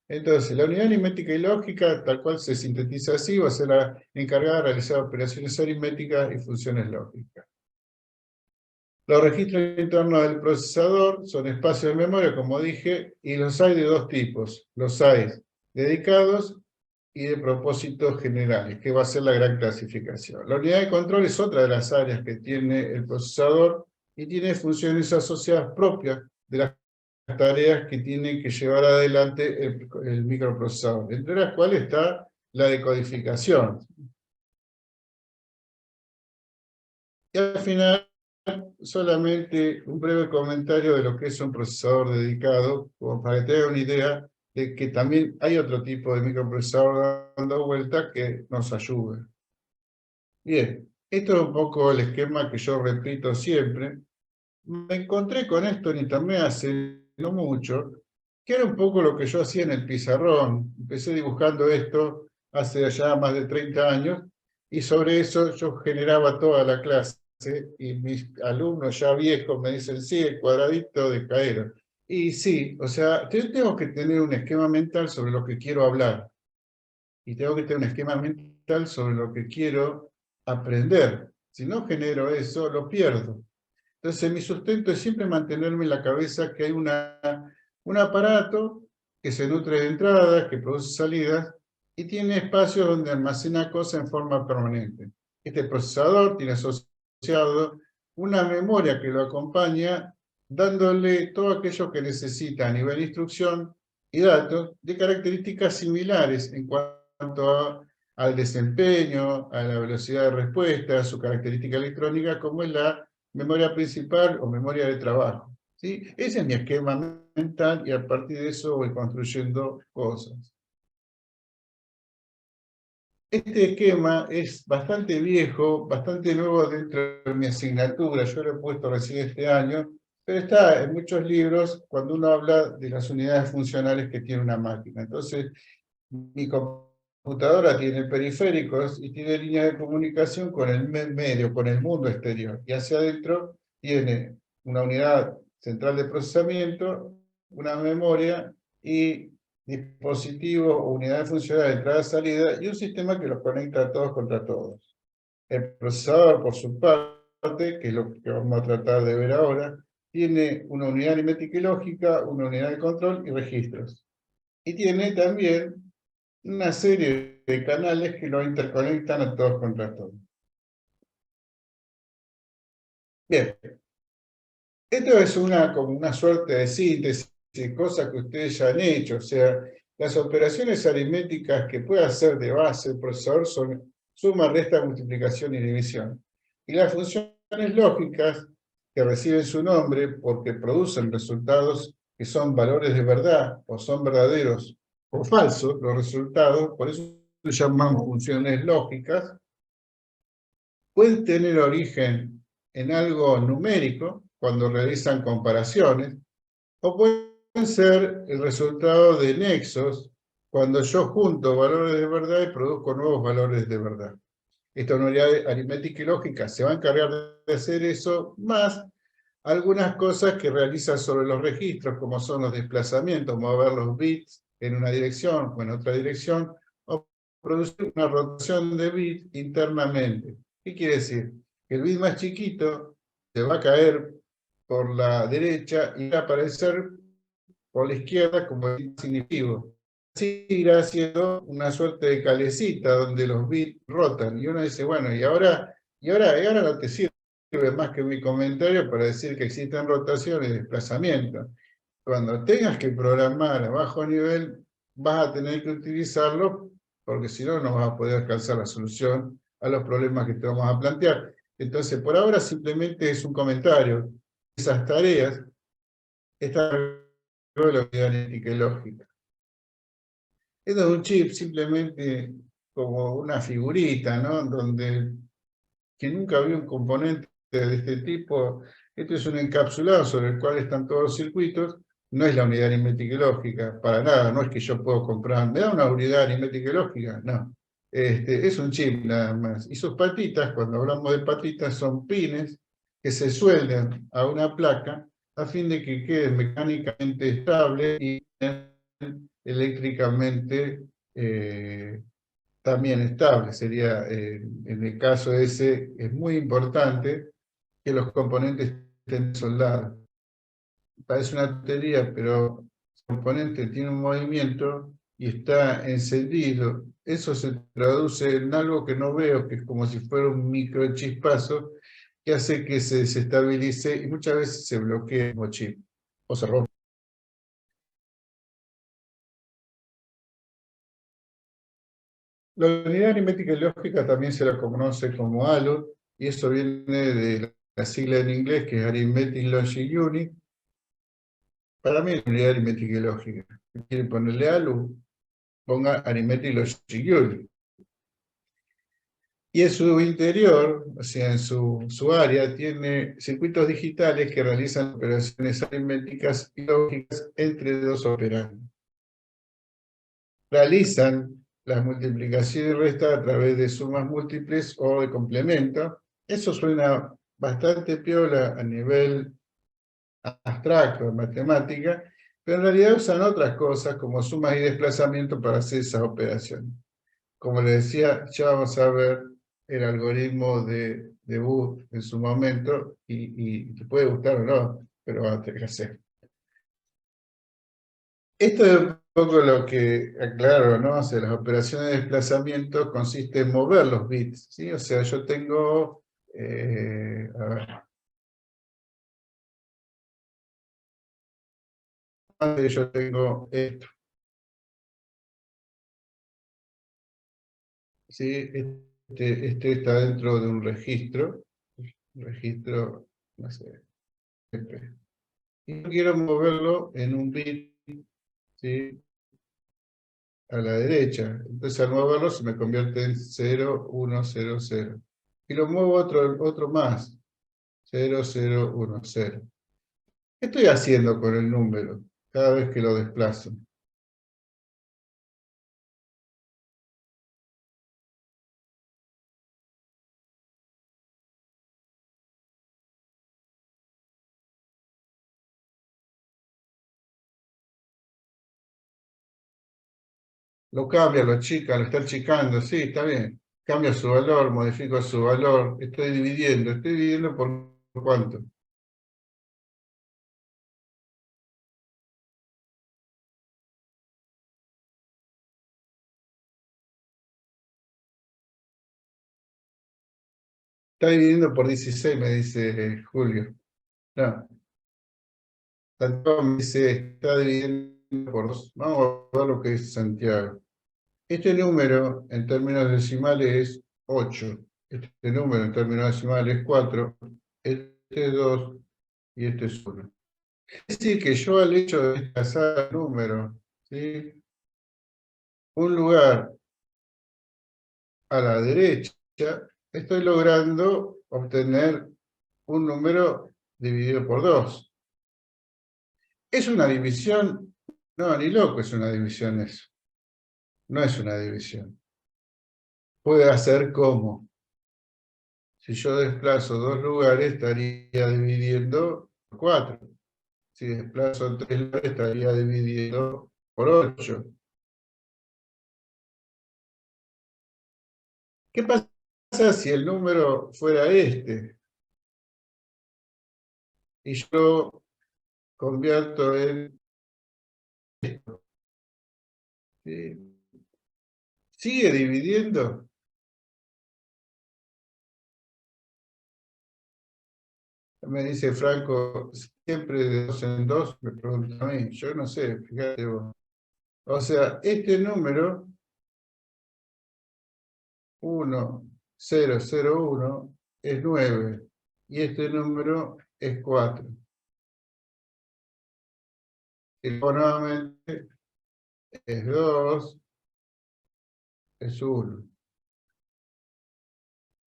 Entonces, la unidad aritmética y lógica, tal cual se sintetiza así, va a ser la encargada de realizar operaciones aritméticas y funciones lógicas. Los registros internos del procesador son espacios de memoria, como dije, y los hay de 2 tipos. Los hay dedicados y de propósitos generales, que va a ser la gran clasificación. La unidad de control es otra de las áreas que tiene el procesador y tiene funciones asociadas propias de las tareas que tiene que llevar adelante el microprocesador, entre las cuales está la decodificación. Y al final, solamente un breve comentario de lo que es un procesador dedicado, como para que tengan una idea de que también hay otro tipo de microprocesador dando vuelta que nos ayuda. Bien, esto es un poco el esquema que yo repito siempre. Me encontré con esto en internet hace no mucho, que era un poco lo que yo hacía en el pizarrón. Empecé dibujando esto hace ya más de 30 años, y sobre eso yo generaba toda la clase, y mis alumnos ya viejos me dicen, sí, el cuadradito de Caero. Y sí, o sea, yo tengo que tener un esquema mental sobre lo que quiero hablar, y tengo que tener un esquema mental sobre lo que quiero aprender. Si no genero eso, lo pierdo. Entonces mi sustento es siempre mantenerme en la cabeza que hay un aparato que se nutre de entradas, que produce salidas, y tiene espacios donde almacena cosas en forma permanente. Este procesador tiene asociado una memoria que lo acompaña, dándole todo aquello que necesita a nivel de instrucción y datos de características similares en cuanto al desempeño, a la velocidad de respuesta, a su característica electrónica, como es la memoria principal o memoria de trabajo. ¿Sí? Ese es mi esquema mental y a partir de eso voy construyendo cosas. Este esquema es bastante viejo, bastante nuevo dentro de mi asignatura, yo lo he puesto recién este año, pero está en muchos libros cuando uno habla de las unidades funcionales que tiene una máquina. Entonces, mi computadora tiene periféricos y tiene líneas de comunicación con el medio, con el mundo exterior. Y hacia adentro tiene una unidad central de procesamiento, una memoria y dispositivos o unidades funcionales de entrada-salida y un sistema que los conecta a todos contra todos. El procesador, por su parte, que es lo que vamos a tratar de ver ahora, tiene una unidad aritmética y lógica, una unidad de control y registros. Y tiene también una serie de canales que lo interconectan a todos contra todos. Bien, esto es como una suerte de síntesis de cosas que ustedes ya han hecho, o sea, las operaciones aritméticas que puede hacer de base el procesador son suma, resta, multiplicación y división. Y las funciones lógicas que reciben su nombre porque producen resultados que son valores de verdad, o son verdaderos o falsos los resultados, por eso se llaman funciones lógicas, pueden tener origen en algo numérico, cuando realizan comparaciones, o pueden ser el resultado de nexos, cuando yo junto valores de verdad y produzco nuevos valores de verdad. Esta unidad aritmética y lógica se va a encargar de hacer eso, más algunas cosas que realizan sobre los registros, como son los desplazamientos, mover los bits en una dirección o en otra dirección, o producir una rotación de bits internamente. ¿Qué quiere decir? Que el bit más chiquito se va a caer por la derecha y va a aparecer por la izquierda como el bit significativo. Así irá haciendo una suerte de calecita donde los bits rotan. Y uno dice, bueno, y ahora no te sirve más que mi comentario para decir que existen rotaciones y desplazamientos. Cuando tengas que programar a bajo nivel, vas a tener que utilizarlo, porque si no, no vas a poder alcanzar la solución a los problemas que te vamos a plantear. Entonces, por ahora simplemente es un comentario. Esas tareas están en la unidad aritmética y lógica. Esto es un chip simplemente como una figurita, ¿no? Donde que nunca había un componente de este tipo. Esto es un encapsulado sobre el cual están todos los circuitos. No es la unidad aritmética y lógica, para nada. No es que yo puedo comprar, ¿me da una unidad aritmética y lógica? No. Es un chip nada más. Y sus patitas, cuando hablamos de patitas, son pines que se sueldan a una placa a fin de que quede mecánicamente estable y eléctricamente también estable. Sería, en el caso ese, es muy importante que los componentes estén soldados. Parece una tontería, pero el componente tiene un movimiento y está encendido. Eso se traduce en algo que no veo, que es como si fuera un microchispazo, que hace que se desestabilice y muchas veces se bloquea el chip o se rompe. La unidad aritmética y lógica también se la conoce como ALU, y eso viene de la sigla en inglés, que es Arithmetic Logic Unit. Para mí es unidad aritmética y lógica. Si quieren ponerle ALU, ponga Arithmetic Logic Unit. Y en su interior, o sea, en su área, tiene circuitos digitales que realizan operaciones aritméticas y lógicas entre dos operandos. Realizan las multiplicaciones y restas a través de sumas múltiples o de complemento. Eso suena bastante piola a nivel abstracto de matemática, pero en realidad usan otras cosas como sumas y desplazamiento para hacer esas operaciones. Como les decía, ya vamos a ver el algoritmo de Booth en su momento y te puede gustar o no, pero vas a tener que hacer. Esto es un poco lo que aclaro, ¿no? O sea, las operaciones de desplazamiento consiste en mover los bits, ¿sí? O sea, yo tengo, a ver, yo tengo esto, ¿sí? Este está dentro de un registro, no sé, MP. Y yo quiero moverlo en un bit, ¿sí? A la derecha. Entonces al moverlo se me convierte en 0, 1, 0, 0. Y lo muevo otro más, 0, 0, 1, 0. ¿Qué estoy haciendo con el número cada vez que lo desplazo? Lo cambia, lo achica, lo está achicando, sí, está bien. Cambia su valor, modifico su valor, estoy dividiendo por cuánto. Está dividiendo por 16, me dice Julio. No, Santiago me dice, está dividiendo por 2. Vamos a ver lo que dice Santiago. Este número en términos decimales es 8. Este número en términos decimales es 4. Este es 2 y este es 1. Es decir, que yo al hecho de desplazar el número, ¿sí? Un lugar a la derecha, estoy logrando obtener un número dividido por 2. ¿Es una división? No, ni loco es una división eso. No es una división. Puede hacer como. Si yo desplazo 2 lugares, estaría dividiendo por 4. Si desplazo 3 lugares, estaría dividiendo por 8. ¿Qué pasa si el número fuera este? Y yo convierto en esto. ¿Sí? ¿Sigue dividiendo? Me dice Franco, siempre de 2 en 2, me pregunta a mí. Yo no sé, fíjate vos. O sea, este número, 1, 0, 0, 1, es 9. Y este número es 4. Y nuevamente es 2, es 1.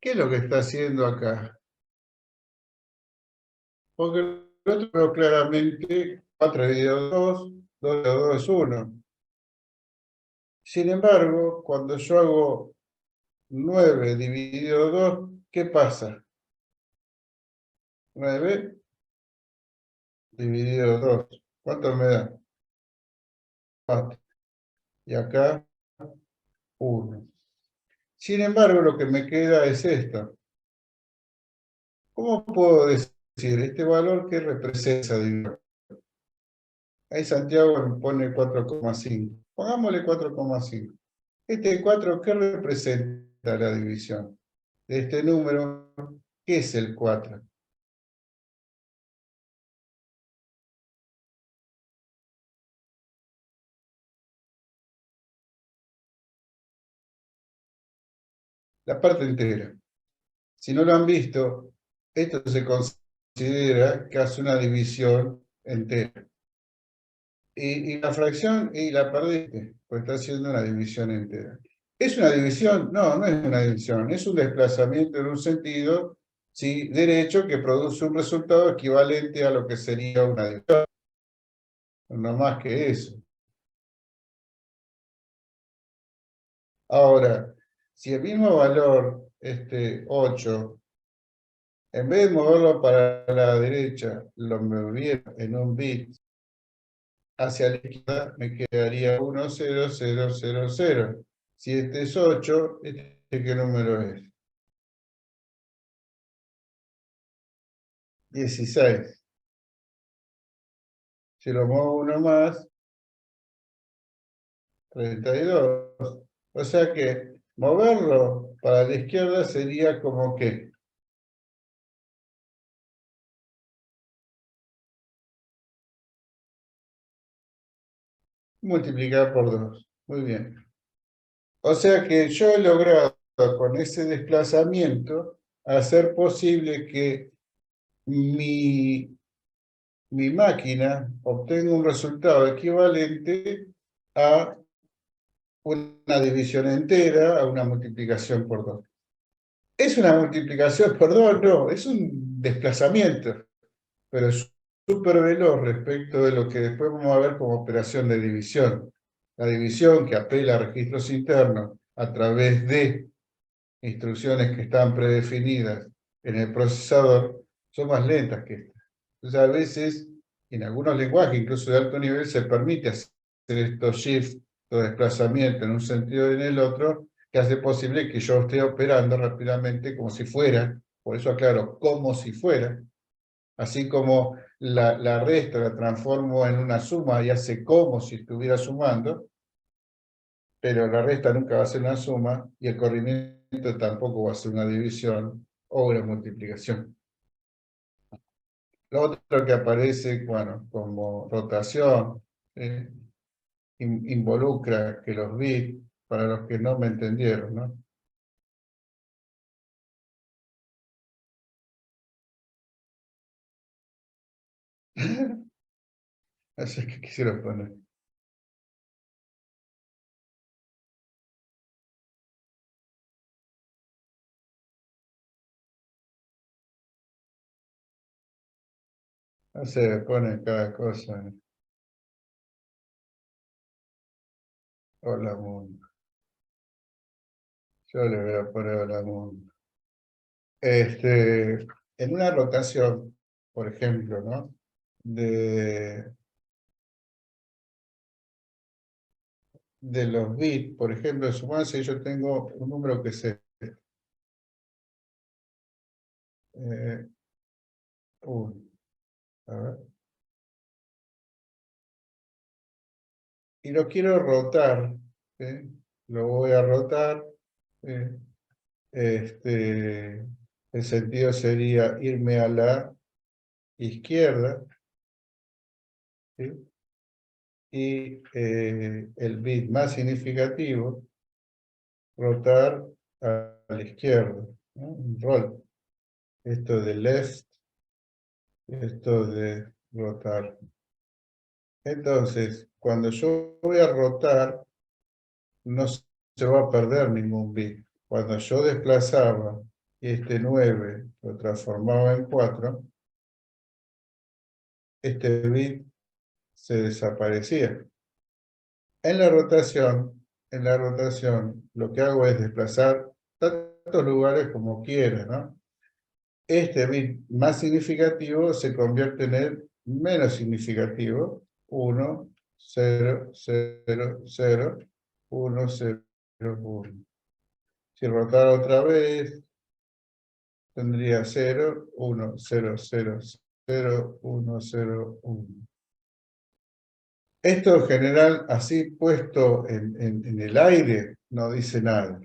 ¿Qué es lo que está haciendo acá? Porque el otro veo claramente 4 dividido 2, 2 dividido 2 es 1. Sin embargo, cuando yo hago 9 dividido 2, ¿qué pasa? 9 dividido 2. ¿Cuánto me da? 4. Y acá 1. Sin embargo, lo que me queda es esto. ¿Cómo puedo decir este valor que representa esa división? Ahí Santiago me pone 4,5. Pongámosle 4,5. Este 4, ¿qué representa la división? De este número, ¿qué es el 4? La parte entera. Si no lo han visto, esto se considera que hace una división entera. Y la fracción, y la perdiste, pues está haciendo una división entera. ¿Es una división? No, no es una división, es un desplazamiento en un sentido, ¿sí? Derecho que produce un resultado equivalente a lo que sería una división. No más que eso. Ahora, si el mismo valor, 8, en vez de moverlo para la derecha, lo moviera en un bit hacia la izquierda, me quedaría 1, 0, 0, 0, 0. Si este es 8, ¿este qué número es? 16. Si lo muevo uno más, 32. O sea que moverlo para la izquierda sería como que multiplicar por 2. Muy bien. O sea que yo he logrado con ese desplazamiento hacer posible que mi máquina obtenga un resultado equivalente a una división entera, a una multiplicación por 2. ¿Es una multiplicación por 2? No, es un desplazamiento, pero es súper veloz respecto de lo que después vamos a ver como operación de división. La división que apela a registros internos a través de instrucciones que están predefinidas en el procesador son más lentas que estas. Entonces, a veces, en algunos lenguajes, incluso de alto nivel, se permite hacer estos shifts, estos desplazamientos en un sentido y en el otro, que hace posible que yo esté operando rápidamente como si fuera, por eso aclaro, como si fuera, así como la resta la transformo en una suma y hace como si estuviera sumando, pero la resta nunca va a ser una suma y el corrimiento tampoco va a ser una división o una multiplicación. Lo otro que aparece, bueno, como rotación, involucra que los bits, para los que no me entendieron, ¿no? Así que quisiera poner. No sé, ponen cada cosa. Hola mundo. Yo le voy a poner hola mundo. En una rotación, por ejemplo, ¿no? De los bits, por ejemplo, sumarse, yo tengo un número que es eh, uno. A ver. Y lo quiero rotar. ¿Sí? Lo voy a rotar. ¿Sí? El sentido sería irme a la izquierda. ¿Sí? Y el bit más significativo, rotar a la izquierda. ¿No? Un roll. Esto de left, esto de rotar. Entonces, cuando yo voy a rotar, no se va a perder ningún bit. Cuando yo desplazaba este 9, lo transformaba en 4, este bit se desaparecía. En la rotación, lo que hago es desplazar tantos lugares como quiera, ¿no? Este bit más significativo se convierte en el menos significativo, 1, 0, 0, 0, 1, 0, 1. Si rotara otra vez, tendría 0, 1, 0, 0, 0, 1, 0, 1. Esto en general, así puesto en el aire, no dice nada.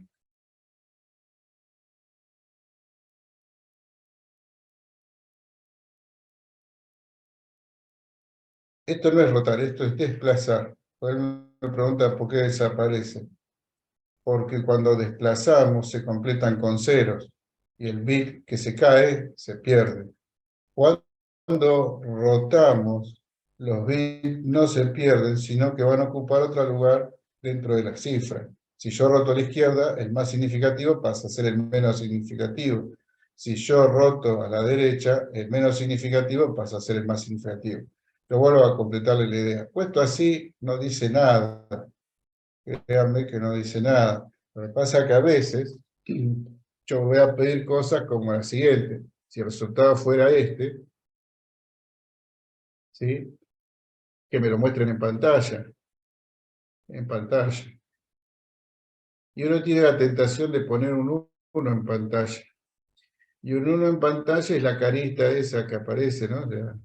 Esto no es rotar, esto es desplazar. Él me pregunta por qué desaparece. Porque cuando desplazamos se completan con ceros y el bit que se cae se pierde. Cuando rotamos, los bits no se pierden, sino que van a ocupar otro lugar dentro de la cifra. Si yo roto a la izquierda, el más significativo pasa a ser el menos significativo. Si yo roto a la derecha, el menos significativo pasa a ser el más significativo. Pero vuelvo a completarle la idea. Puesto así, no dice nada. Créanme que no dice nada. Lo que pasa es que a veces yo voy a pedir cosas como la siguiente. Si el resultado fuera este, ¿sí? Que me lo muestren en pantalla. En pantalla. Y uno tiene la tentación de poner un 1 en pantalla. Y un 1 en pantalla es la carita esa que aparece, ¿no? O sea,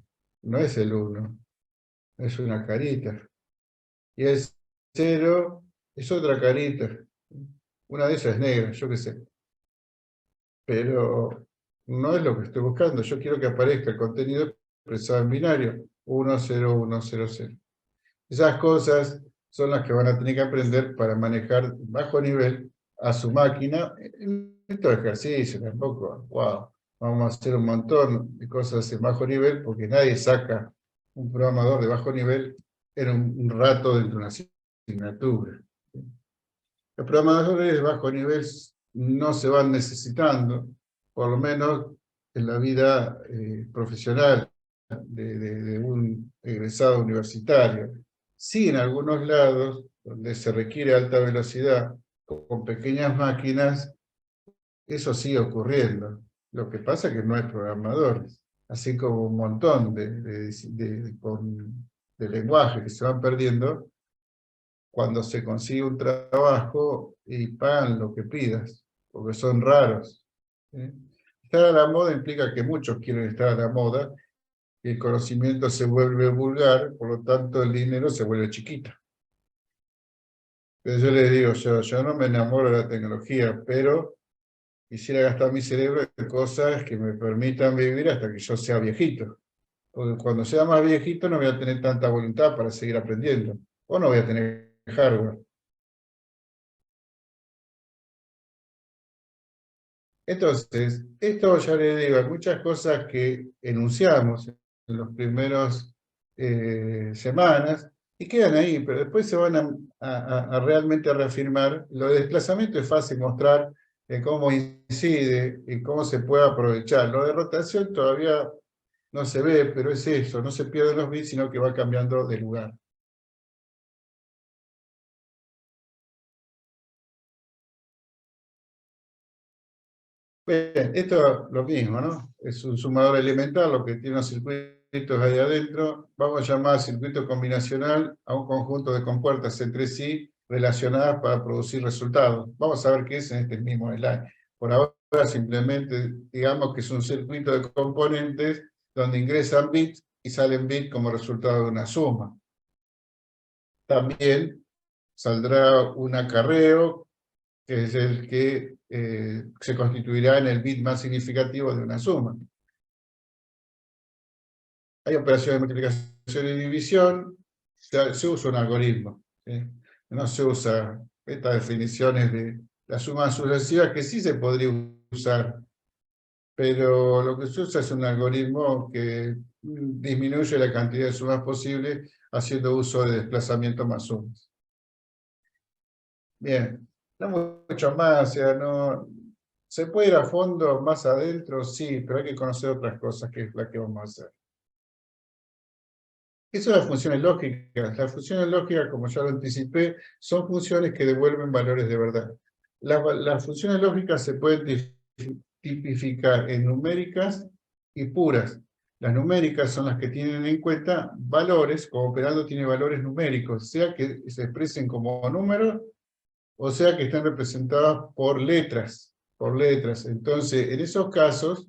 no es el 1, es una carita. Y el 0 es otra carita. Una de esas es negra, yo qué sé. Pero no es lo que estoy buscando. Yo quiero que aparezca el contenido expresado en binario. 1, 0, 1, 0, 0. Esas cosas son las que van a tener que aprender para manejar bajo nivel a su máquina. En estos ejercicios tampoco, wow, vamos a hacer un montón de cosas en bajo nivel porque nadie saca un programador de bajo nivel en un rato dentro de una asignatura. Los programadores de bajo nivel no se van necesitando, por lo menos en la vida profesional de un egresado universitario. Sí, en algunos lados, donde se requiere alta velocidad con pequeñas máquinas, eso sigue ocurriendo. Lo que pasa es que no hay programadores, así como un montón de lenguajes que se van perdiendo cuando se consigue un trabajo y pagan lo que pidas, porque son raros. ¿Sí? Estar a la moda implica que muchos quieren estar a la moda, y el conocimiento se vuelve vulgar, por lo tanto el dinero se vuelve chiquito. Pero yo les digo, yo no me enamoro de la tecnología, pero quisiera gastar mi cerebro en cosas que me permitan vivir hasta que yo sea viejito. Porque cuando sea más viejito no voy a tener tanta voluntad para seguir aprendiendo, o no voy a tener hardware. Entonces, esto ya le digo, hay muchas cosas que enunciamos en los primeros semanas y quedan ahí, pero después se van a realmente reafirmar. Lo de desplazamiento es fácil mostrar cómo incide y cómo se puede aprovechar. Lo de rotación todavía no se ve, pero es eso, no se pierden los bits, sino que va cambiando de lugar. Bien, esto es lo mismo, ¿no? Es un sumador elemental, lo que tiene unos circuitos ahí adentro. Vamos a llamar circuito combinacional a un conjunto de compuertas entre sí relacionadas para producir resultados. Vamos a ver qué es en este mismo slide. Por ahora simplemente digamos que es un circuito de componentes donde ingresan bits y salen bits como resultado de una suma. También saldrá un acarreo, que es el que se constituirá en el bit más significativo de una suma. Hay operaciones de multiplicación y división, se usa un algoritmo, ¿sí? No se usa estas definiciones de la suma sucesiva, que sí se podría usar, pero lo que se usa es un algoritmo que disminuye la cantidad de sumas posibles haciendo uso de desplazamiento más sumas. Bien, no mucho más, o sea, no, ¿se puede ir a fondo más adentro? Sí, pero hay que conocer otras cosas, que es la que vamos a hacer. ¿Qué son las funciones lógicas? Las funciones lógicas, como ya lo anticipé, son funciones que devuelven valores de verdad. Las funciones lógicas se pueden tipificar en numéricas y puras. Las numéricas son las que tienen en cuenta valores, como operando tiene valores numéricos, sea que se expresen como números, o sea que están representadas por letras, por letras. Entonces, en esos casos,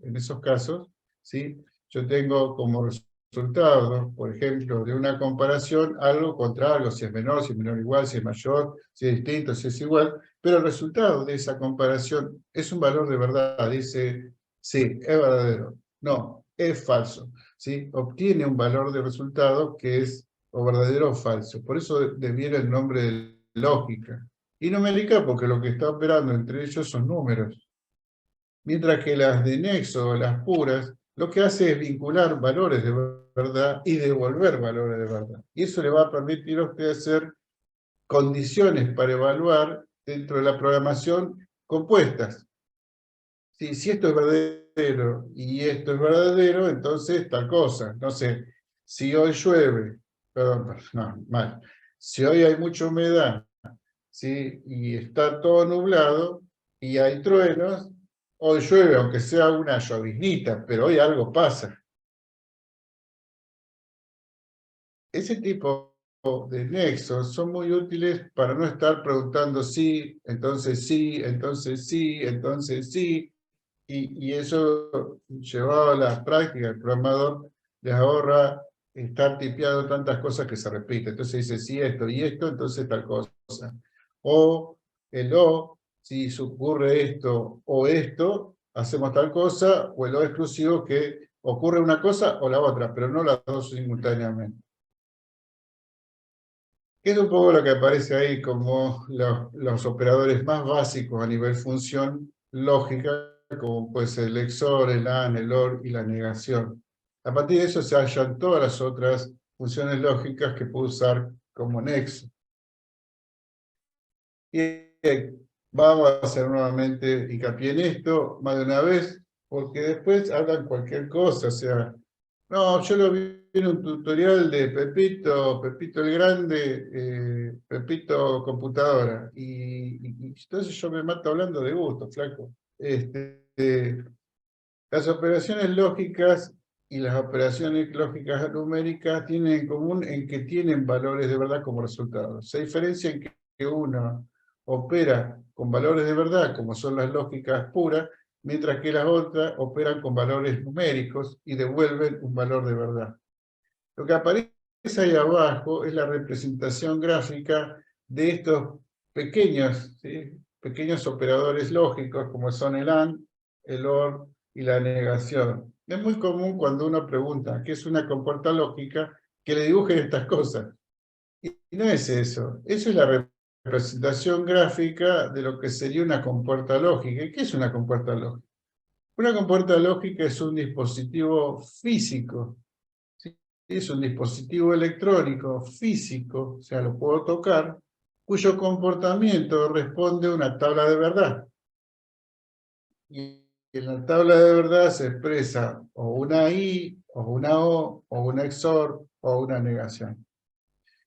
¿sí? Yo tengo como resultado, por ejemplo, de una comparación, algo contra algo, si es menor igual, si es mayor, si es distinto, si es igual, pero el resultado de esa comparación es un valor de verdad, dice, sí, es verdadero, no, es falso, ¿sí? Obtiene un valor de resultado que es o verdadero o falso, por eso deviene el nombre de lógica. Y numérica porque lo que está operando entre ellos son números. Mientras que las de nexo, las puras, lo que hace es vincular valores de verdad y devolver valores de verdad. Y eso le va a permitir a usted hacer condiciones para evaluar dentro de la programación compuestas. Si esto es verdadero y esto es verdadero, entonces tal cosa. No sé, si hoy llueve, perdón, no, mal. Si hoy hay mucha humedad, ¿sí? Y está todo nublado y hay truenos, hoy llueve, aunque sea una lloviznita, pero hoy algo pasa. Ese tipo de nexos son muy útiles para no estar preguntando sí, entonces sí, entonces sí, entonces sí. Y eso, llevado a la práctica, el programador les ahorra estar tipeando tantas cosas que se repiten. Entonces dice, si esto y esto, entonces tal cosa. O el o, si ocurre esto o esto, hacemos tal cosa, o el o exclusivo que ocurre una cosa o la otra, pero no las dos simultáneamente. Que es un poco lo que aparece ahí como los operadores más básicos a nivel función lógica, como puede ser el XOR, el AND, el OR y la negación. A partir de eso se hallan todas las otras funciones lógicas que puedo usar como nexo. Y vamos a hacer nuevamente hincapié en esto más de una vez, porque después hablan cualquier cosa, o sea, no, yo lo vi en un tutorial de Pepito, Pepito el Grande, Pepito Computadora, y entonces yo me mato hablando de gusto, flaco. Las operaciones lógicas y las operaciones lógicas numéricas tienen en común en que tienen valores de verdad como resultado. Se diferencia en que uno opera con valores de verdad, como son las lógicas puras, mientras que las otras operan con valores numéricos y devuelven un valor de verdad. Lo que aparece ahí abajo es la representación gráfica de estos pequeños, ¿sí? Pequeños operadores lógicos como son el AND, el OR y la negación. Es muy común cuando uno pregunta qué es una compuerta lógica que le dibujen estas cosas. Y no es eso. Eso es la representación gráfica de lo que sería una compuerta lógica. ¿Y qué es una compuerta lógica? Una compuerta lógica es un dispositivo físico. ¿Sí? Es un dispositivo electrónico físico, o sea, lo puedo tocar, cuyo comportamiento responde a una tabla de verdad. Y en la tabla de verdad se expresa o una I, o una O, o una XOR, o una negación.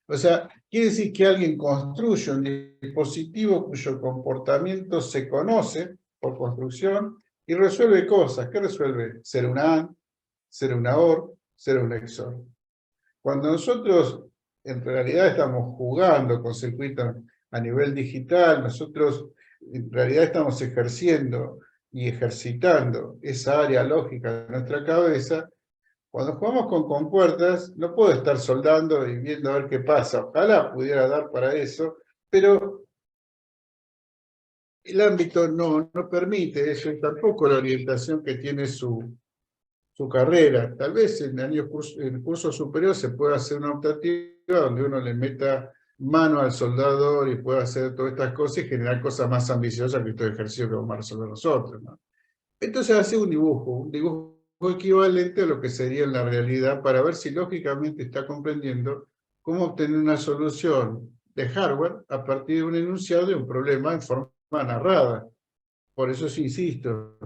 O sea, quiere decir que alguien construye un dispositivo cuyo comportamiento se conoce por construcción y resuelve cosas. ¿Qué resuelve? Ser una AND, ser una OR, ser una XOR. Cuando nosotros en realidad estamos jugando con circuitos a nivel digital, nosotros en realidad estamos ejerciendo y ejercitando esa área lógica de nuestra cabeza. Cuando jugamos con compuertas, no puedo estar soldando y viendo a ver qué pasa. Ojalá pudiera dar para eso, pero el ámbito no permite eso y tampoco la orientación que tiene su carrera. Tal vez en curso superior se pueda hacer una optativa donde uno le meta mano al soldador y pueda hacer todas estas cosas y generar cosas más ambiciosas que estos ejercicios que vamos a resolver nosotros, ¿no? Entonces hace un dibujo equivalente a lo que sería en la realidad para ver si lógicamente está comprendiendo cómo obtener una solución de hardware a partir de un enunciado de un problema en forma narrada. Por eso sí insisto,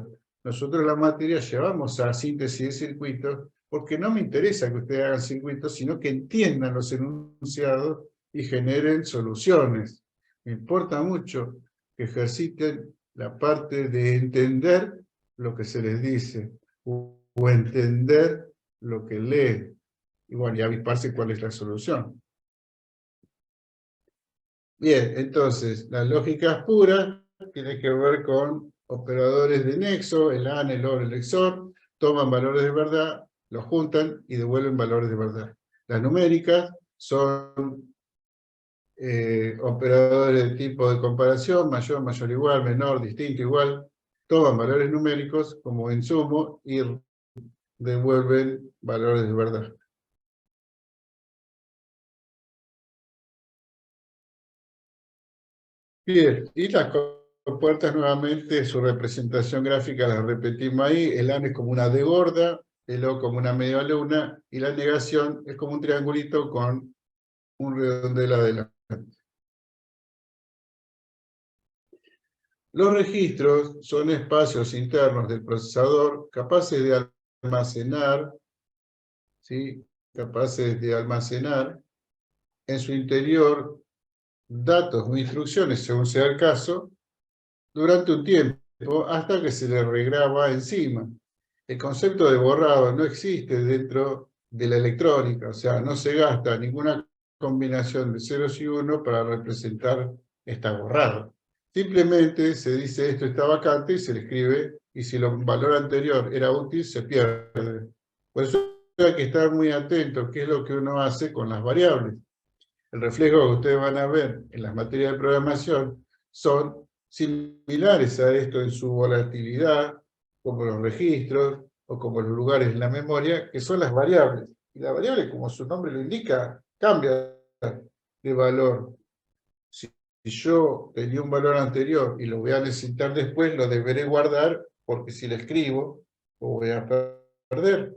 nosotros en la materia llevamos a síntesis de circuitos porque no me interesa que ustedes hagan circuitos, sino que entiendan los enunciados y generen soluciones. Me importa mucho que ejerciten la parte de entender lo que se les dice o entender lo que leen. Y bueno, y avisparse cuál es la solución. Bien, entonces, las lógicas puras tienen que ver con operadores de nexo, el AND, el OR, el XOR, toman valores de verdad, los juntan y devuelven valores de verdad. Las numéricas son operadores de tipo de comparación, mayor, mayor igual, menor, distinto igual, toman valores numéricos como insumo y devuelven valores de verdad. Bien, y las compuertas nuevamente, su representación gráfica la repetimos ahí, el AN es como una D gorda, el O como una media luna, y la negación es como un triangulito con un redondel adelante. Los registros son espacios internos del procesador capaces de almacenar, ¿sí? Capaces de almacenar en su interior datos o instrucciones, según sea el caso, durante un tiempo hasta que se le regraba encima. El concepto de borrado no existe dentro de la electrónica, o sea, no se gasta ninguna combinación de ceros y unos para representar está borrado. Simplemente se dice esto está vacante y se le escribe y si el valor anterior era útil, se pierde. Por eso hay que estar muy atento qué es lo que uno hace con las variables. El reflejo que ustedes van a ver en las materias de programación son similares a esto en su volatilidad, como los registros o como los lugares en la memoria, que son las variables. Y la variable, como su nombre lo indica, cambia de valor. Si yo tenía un valor anterior y lo voy a necesitar después, lo deberé guardar, porque si lo escribo, lo voy a perder.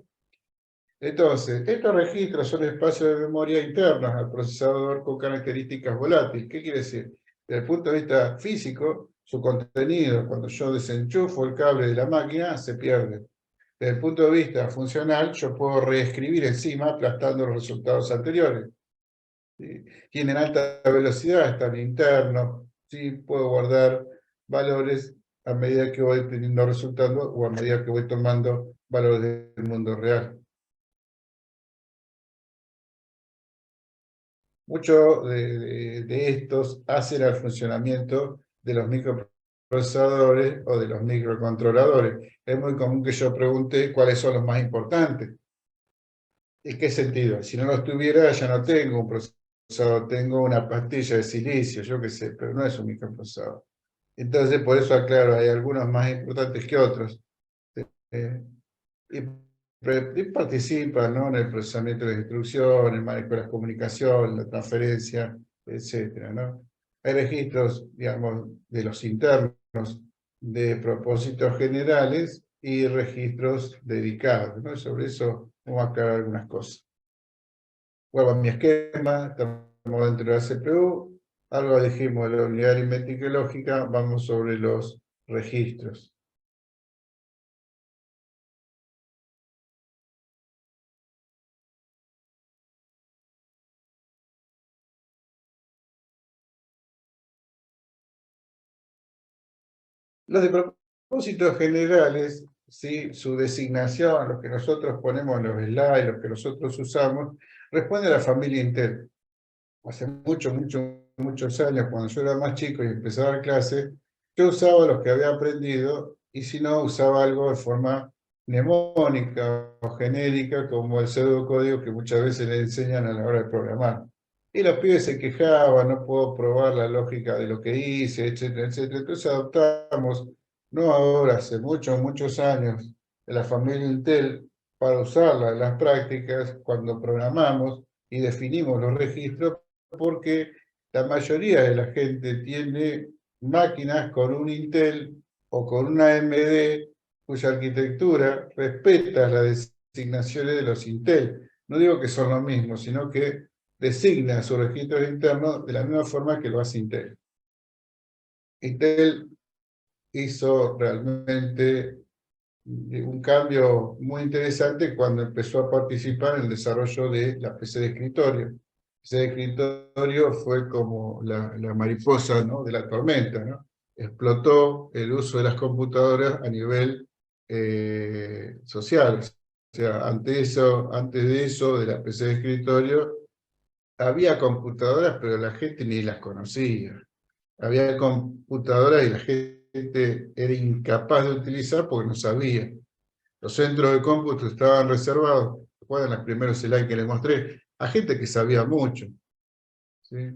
Entonces, estos registros son espacios de memoria internos al procesador con características volátiles. ¿Qué quiere decir? Desde el punto de vista físico, su contenido, cuando yo desenchufo el cable de la máquina, se pierde. Desde el punto de vista funcional, yo puedo reescribir encima aplastando los resultados anteriores. ¿Sí? Tienen alta velocidad, están internos, ¿sí? Puedo guardar valores a medida que voy teniendo resultados o a medida que voy tomando valores del mundo real. Muchos de estos hacen al funcionamiento de los microprocesadores o de los microcontroladores. Es muy común que yo pregunte cuáles son los más importantes. ¿En qué sentido? Si no los tuviera, ya no tengo un procesador, tengo una pastilla de silicio, yo qué sé, pero no es un microprocesador. Entonces, por eso aclaro, hay algunos más importantes que otros. Eh, y participan, ¿no?, en el procesamiento de la instrucción, el manejo de las comunicaciones, la transferencia, etcétera, ¿no? Hay registros, digamos, de los internos de propósitos generales y registros dedicados, ¿no? Sobre eso vamos a aclarar algunas cosas. Vuelvo a mi esquema, estamos dentro de la CPU, algo dijimos de la unidad aritmética y lógica, vamos sobre los registros. Los de propósitos generales, ¿sí?, su designación, los que nosotros ponemos en los slides, los que nosotros usamos, responde a la familia Intel. Hace muchos años, cuando yo era más chico y empezaba a dar clases, yo usaba los que había aprendido, y si no, usaba algo de forma mnemónica o genérica, como el pseudocódigo que muchas veces le enseñan a la hora de programar. Y los pibes se quejaban, no puedo probar la lógica de lo que hice, etcétera, etcétera. Entonces adoptamos, no ahora, hace muchos años, de la familia Intel para usarla en las prácticas cuando programamos y definimos los registros, porque la mayoría de la gente tiene máquinas con un Intel o con una AMD cuya arquitectura respeta las designaciones de los Intel. No digo que son lo mismo, sino que designa sus registros internos de la misma forma que lo hace Intel. Intel hizo realmente un cambio muy interesante cuando empezó a participar en el desarrollo de la PC de escritorio. La PC de escritorio fue como la mariposa, ¿no?, de la tormenta, ¿no? Explotó el uso de las computadoras a nivel social. O sea, antes de eso, de la PC de escritorio, había computadoras, pero la gente ni las conocía. Había computadoras y la gente era incapaz de utilizar porque no sabía. Los centros de cómputo estaban reservados, recuerdan los primeros slides que les mostré, a gente que sabía mucho, ¿sí?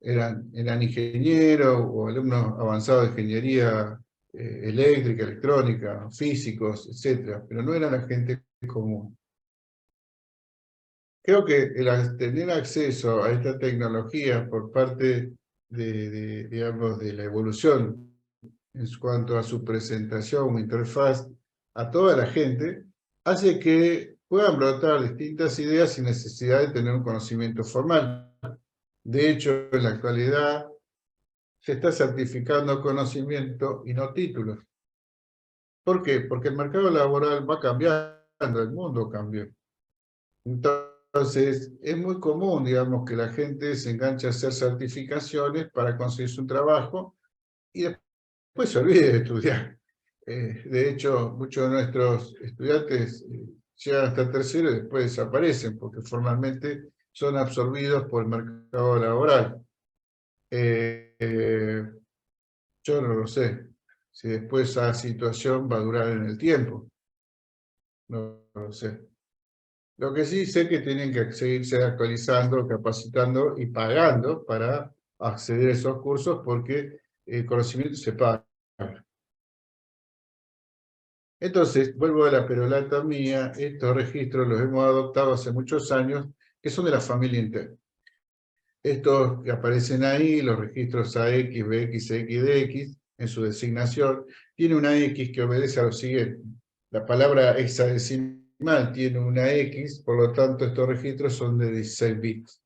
Eran ingenieros o alumnos avanzados de ingeniería eléctrica, electrónica, físicos, etcétera, pero no eran la gente común. Creo que el tener acceso a esta tecnología por parte digamos, de la evolución en cuanto a su presentación o interfaz a toda la gente, hace que puedan brotar distintas ideas sin necesidad de tener un conocimiento formal. De hecho, en la actualidad se está certificando conocimiento y no títulos. ¿Por qué? Porque el mercado laboral va cambiando, el mundo cambió. Entonces, es muy común, digamos, que la gente se enganche a hacer certificaciones para conseguirse un trabajo y después se olvide de estudiar. De hecho, muchos de nuestros estudiantes llegan hasta tercero y después desaparecen porque formalmente son absorbidos por el mercado laboral. Yo no lo sé. si después esa situación va a durar en el tiempo. No lo sé. Lo que sí sé que tienen que seguirse actualizando, capacitando y pagando para acceder a esos cursos porque el conocimiento se paga. Entonces, vuelvo a la perolata mía, estos registros los hemos adoptado hace muchos años, que son de la familia Intel. Estos que aparecen ahí, los registros AX, BX, XDX, en su designación, tiene una X que obedece a lo siguiente. La palabra hexadecimal tiene una X, por lo tanto estos registros son de 16 bits.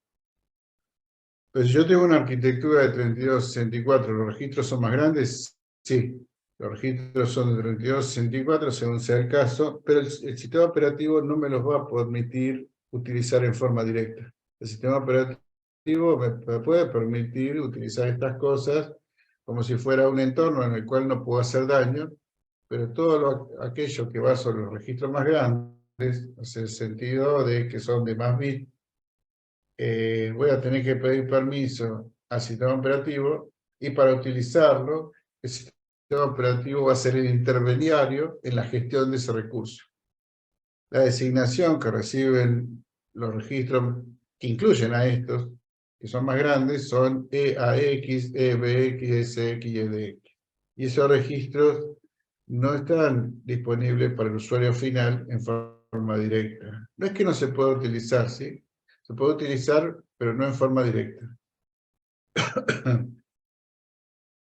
Entonces, yo tengo una arquitectura de 3264, ¿los registros son más grandes? Sí, los registros son de 3264 según sea el caso, pero el sistema operativo no me los va a permitir utilizar en forma directa. El sistema operativo me puede permitir utilizar estas cosas como si fuera un entorno en el cual no puedo hacer daño, pero todo aquello que va sobre los registros más grandes, hace el sentido de que son de más bits, voy a tener que pedir permiso al sistema operativo y para utilizarlo, el sistema operativo va a ser el intermediario en la gestión de ese recurso. La designación que reciben los registros que incluyen a estos, que son más grandes, son EAX, EBX, SX y EDX. Y esos registros no están disponibles para el usuario final en forma directa. No es que no se pueda utilizar, ¿sí? Se puede utilizar, pero no en forma directa.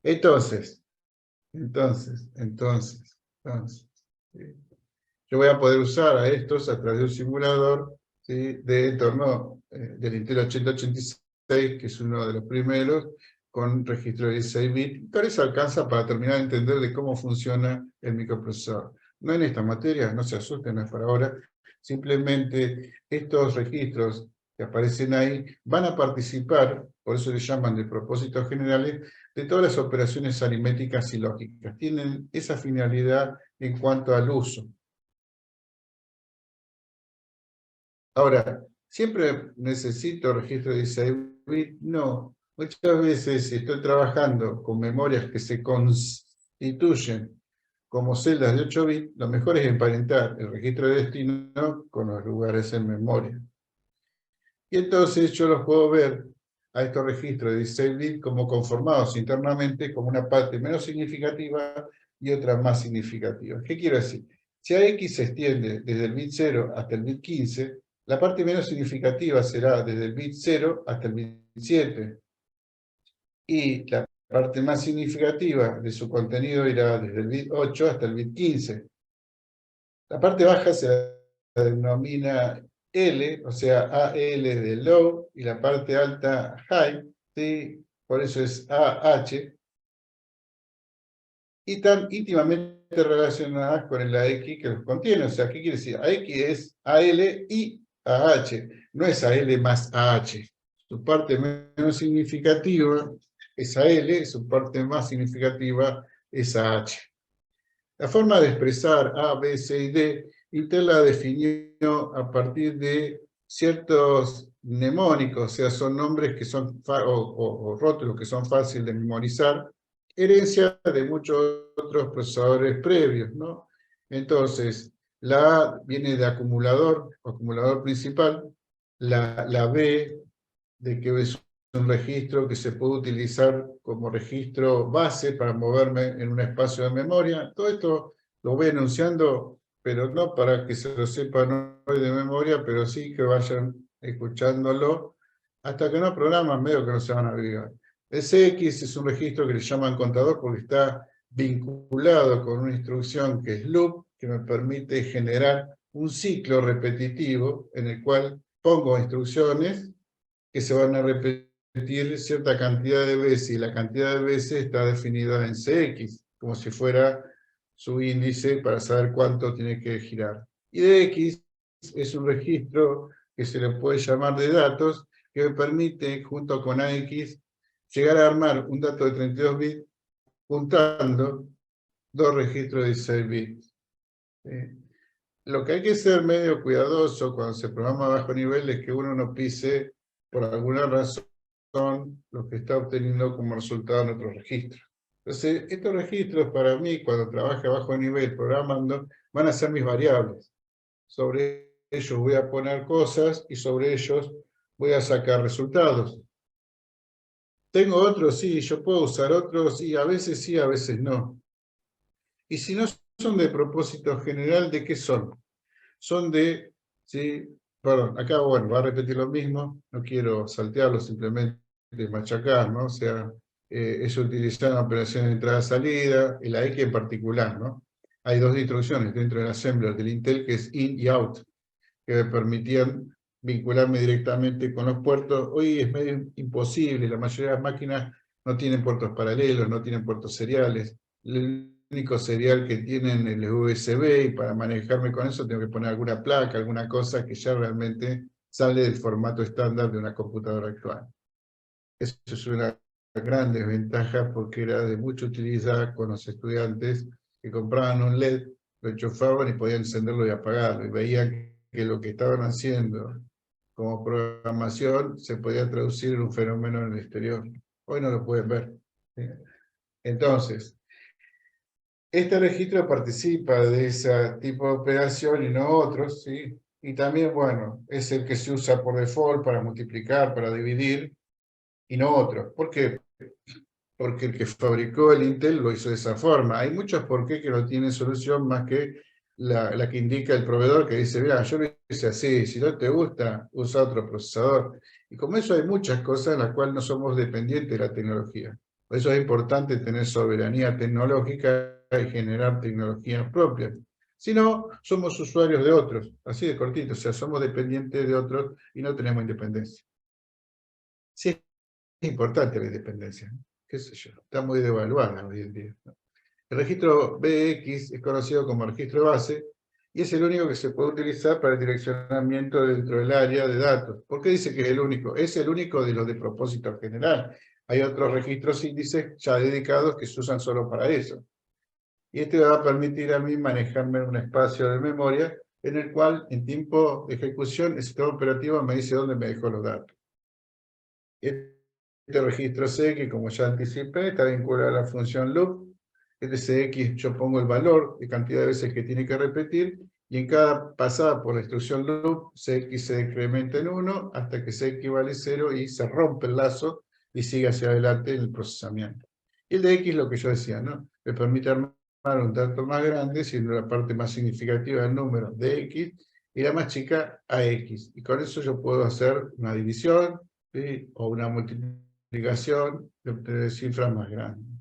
Entonces, ¿sí? Yo voy a poder usar a estos a través de un simulador, ¿sí? De entorno del Intel 8086, que es uno de los primeros, con registro de 16 bits. Pero eso alcanza para terminar de entender de cómo funciona el microprocesador. No en esta materia, no se asusten, no es para ahora. Simplemente estos registros que aparecen ahí van a participar, por eso les llaman de propósitos generales, de todas las operaciones aritméticas y lógicas. Tienen esa finalidad en cuanto al uso. Ahora, ¿siempre necesito registro de 16 bits? No. Muchas veces, si estoy trabajando con memorias que se constituyen como celdas de 8 bits, lo mejor es emparentar el registro de destino con los lugares en memoria. Y entonces yo los puedo ver a estos registros de 16 bits como conformados internamente como una parte menos significativa y otra más significativa. ¿Qué quiero decir? Si AX se extiende desde el bit 0 hasta el bit 15, la parte menos significativa será desde el bit 0 hasta el bit 7. Y la parte más significativa de su contenido irá desde el bit 8 hasta el bit 15. La parte baja se denomina L, o sea, AL de low, y la parte alta high, ¿sí? Por eso es AH, y están íntimamente relacionadas con el AX que los contiene. O sea, ¿qué quiere decir? AX es AL y AH, no es AL más AH. Su parte menos significativa es AL, su parte más significativa es AH. La forma de expresar A, B, C y D, Intel la definió a partir de ciertos mnemónicos, o sea, son nombres que son, o rótulos que son fáciles de memorizar, herencia de muchos otros procesadores previos, ¿no? Entonces, la A viene de acumulador principal, la B, de que es un registro que se puede utilizar como registro base para moverme en un espacio de memoria. Todo esto lo voy enunciando, pero no para que se lo sepan hoy de memoria, pero sí que vayan escuchándolo, hasta que no programan, medio que no se van a averiguar. El CX es un registro que le llaman contador porque está vinculado con una instrucción que es loop, que me permite generar un ciclo repetitivo en el cual pongo instrucciones que se van a repetir cierta cantidad de veces, y la cantidad de veces está definida en CX, como si fuera su índice para saber cuánto tiene que girar. Y DX es un registro que se le puede llamar de datos, que me permite, junto con AX, llegar a armar un dato de 32 bits juntando dos registros de 16 bits. Lo que hay que ser medio cuidadoso cuando se programa a bajo nivel es que uno no pise por alguna razón lo que está obteniendo como resultado en otro registro. Entonces, estos registros para mí, cuando trabaje a bajo nivel programando, van a ser mis variables. Sobre ellos voy a poner cosas y sobre ellos voy a sacar resultados. Tengo otros, sí, yo puedo usar otros, sí, a veces no. Y si no son de propósito general, ¿de qué son? Son de, sí, perdón, acá, bueno, va a repetir lo mismo, no quiero saltearlo, simplemente machacar, ¿no? O sea, es utilizar una operación de entrada-salida, el AEC en particular, ¿no? Hay dos instrucciones dentro del assembler del Intel, que es in y out, que me permitían vincularme directamente con los puertos. Hoy es medio imposible, la mayoría de las máquinas no tienen puertos paralelos, no tienen puertos seriales. El único serial que tienen es el USB, y para manejarme con eso tengo que poner alguna placa, alguna cosa que ya realmente sale del formato estándar de una computadora actual. Eso es una gran desventaja porque era de mucha utilidad con los estudiantes que compraban un LED, lo enchufaban y podían encenderlo y apagarlo, y veían que lo que estaban haciendo como programación se podía traducir en un fenómeno en el exterior. Hoy no lo pueden ver. ¿Sí? Entonces, este registro participa de ese tipo de operación y no otros, ¿sí? Y también, bueno, es el que se usa por default para multiplicar, para dividir, y no otros. ¿Por qué? Porque el que fabricó el Intel lo hizo de esa forma. Hay muchos por qué que no tienen solución más que la que indica el proveedor, que dice, mira, yo lo hice así, si no te gusta, usa otro procesador. Y como eso hay muchas cosas en las cuales no somos dependientes de la tecnología. Por eso es importante tener soberanía tecnológica y generar tecnologías propias. Si no, somos usuarios de otros, así de cortito, o sea, somos dependientes de otros y no tenemos independencia. Sí, es importante la independencia, ¿no? Qué sé yo, está muy devaluada hoy en día, ¿no? El registro BX es conocido como registro base y es el único que se puede utilizar para el direccionamiento dentro del área de datos. ¿Por qué dice que es el único? Es el único de los de propósito general. Hay otros registros índices ya dedicados que se usan solo para eso. Y este me va a permitir a mí manejarme en un espacio de memoria en el cual, en tiempo de ejecución, el sistema operativo me dice dónde me dejó los datos. Este registro CX, como ya anticipé, está vinculado a la función loop. Este CX yo pongo el valor de cantidad de veces que tiene que repetir, y en cada pasada por la instrucción loop, CX se decrementa en 1 hasta que CX vale 0 y se rompe el lazo y sigue hacia adelante en el procesamiento. Y el de X, lo que yo decía, ¿no? Me permite armar un dato más grande, siendo la parte más significativa del número de X, y la más chica a X. Y con eso yo puedo hacer una división, ¿sí? O una multiplicación de cifras más grandes.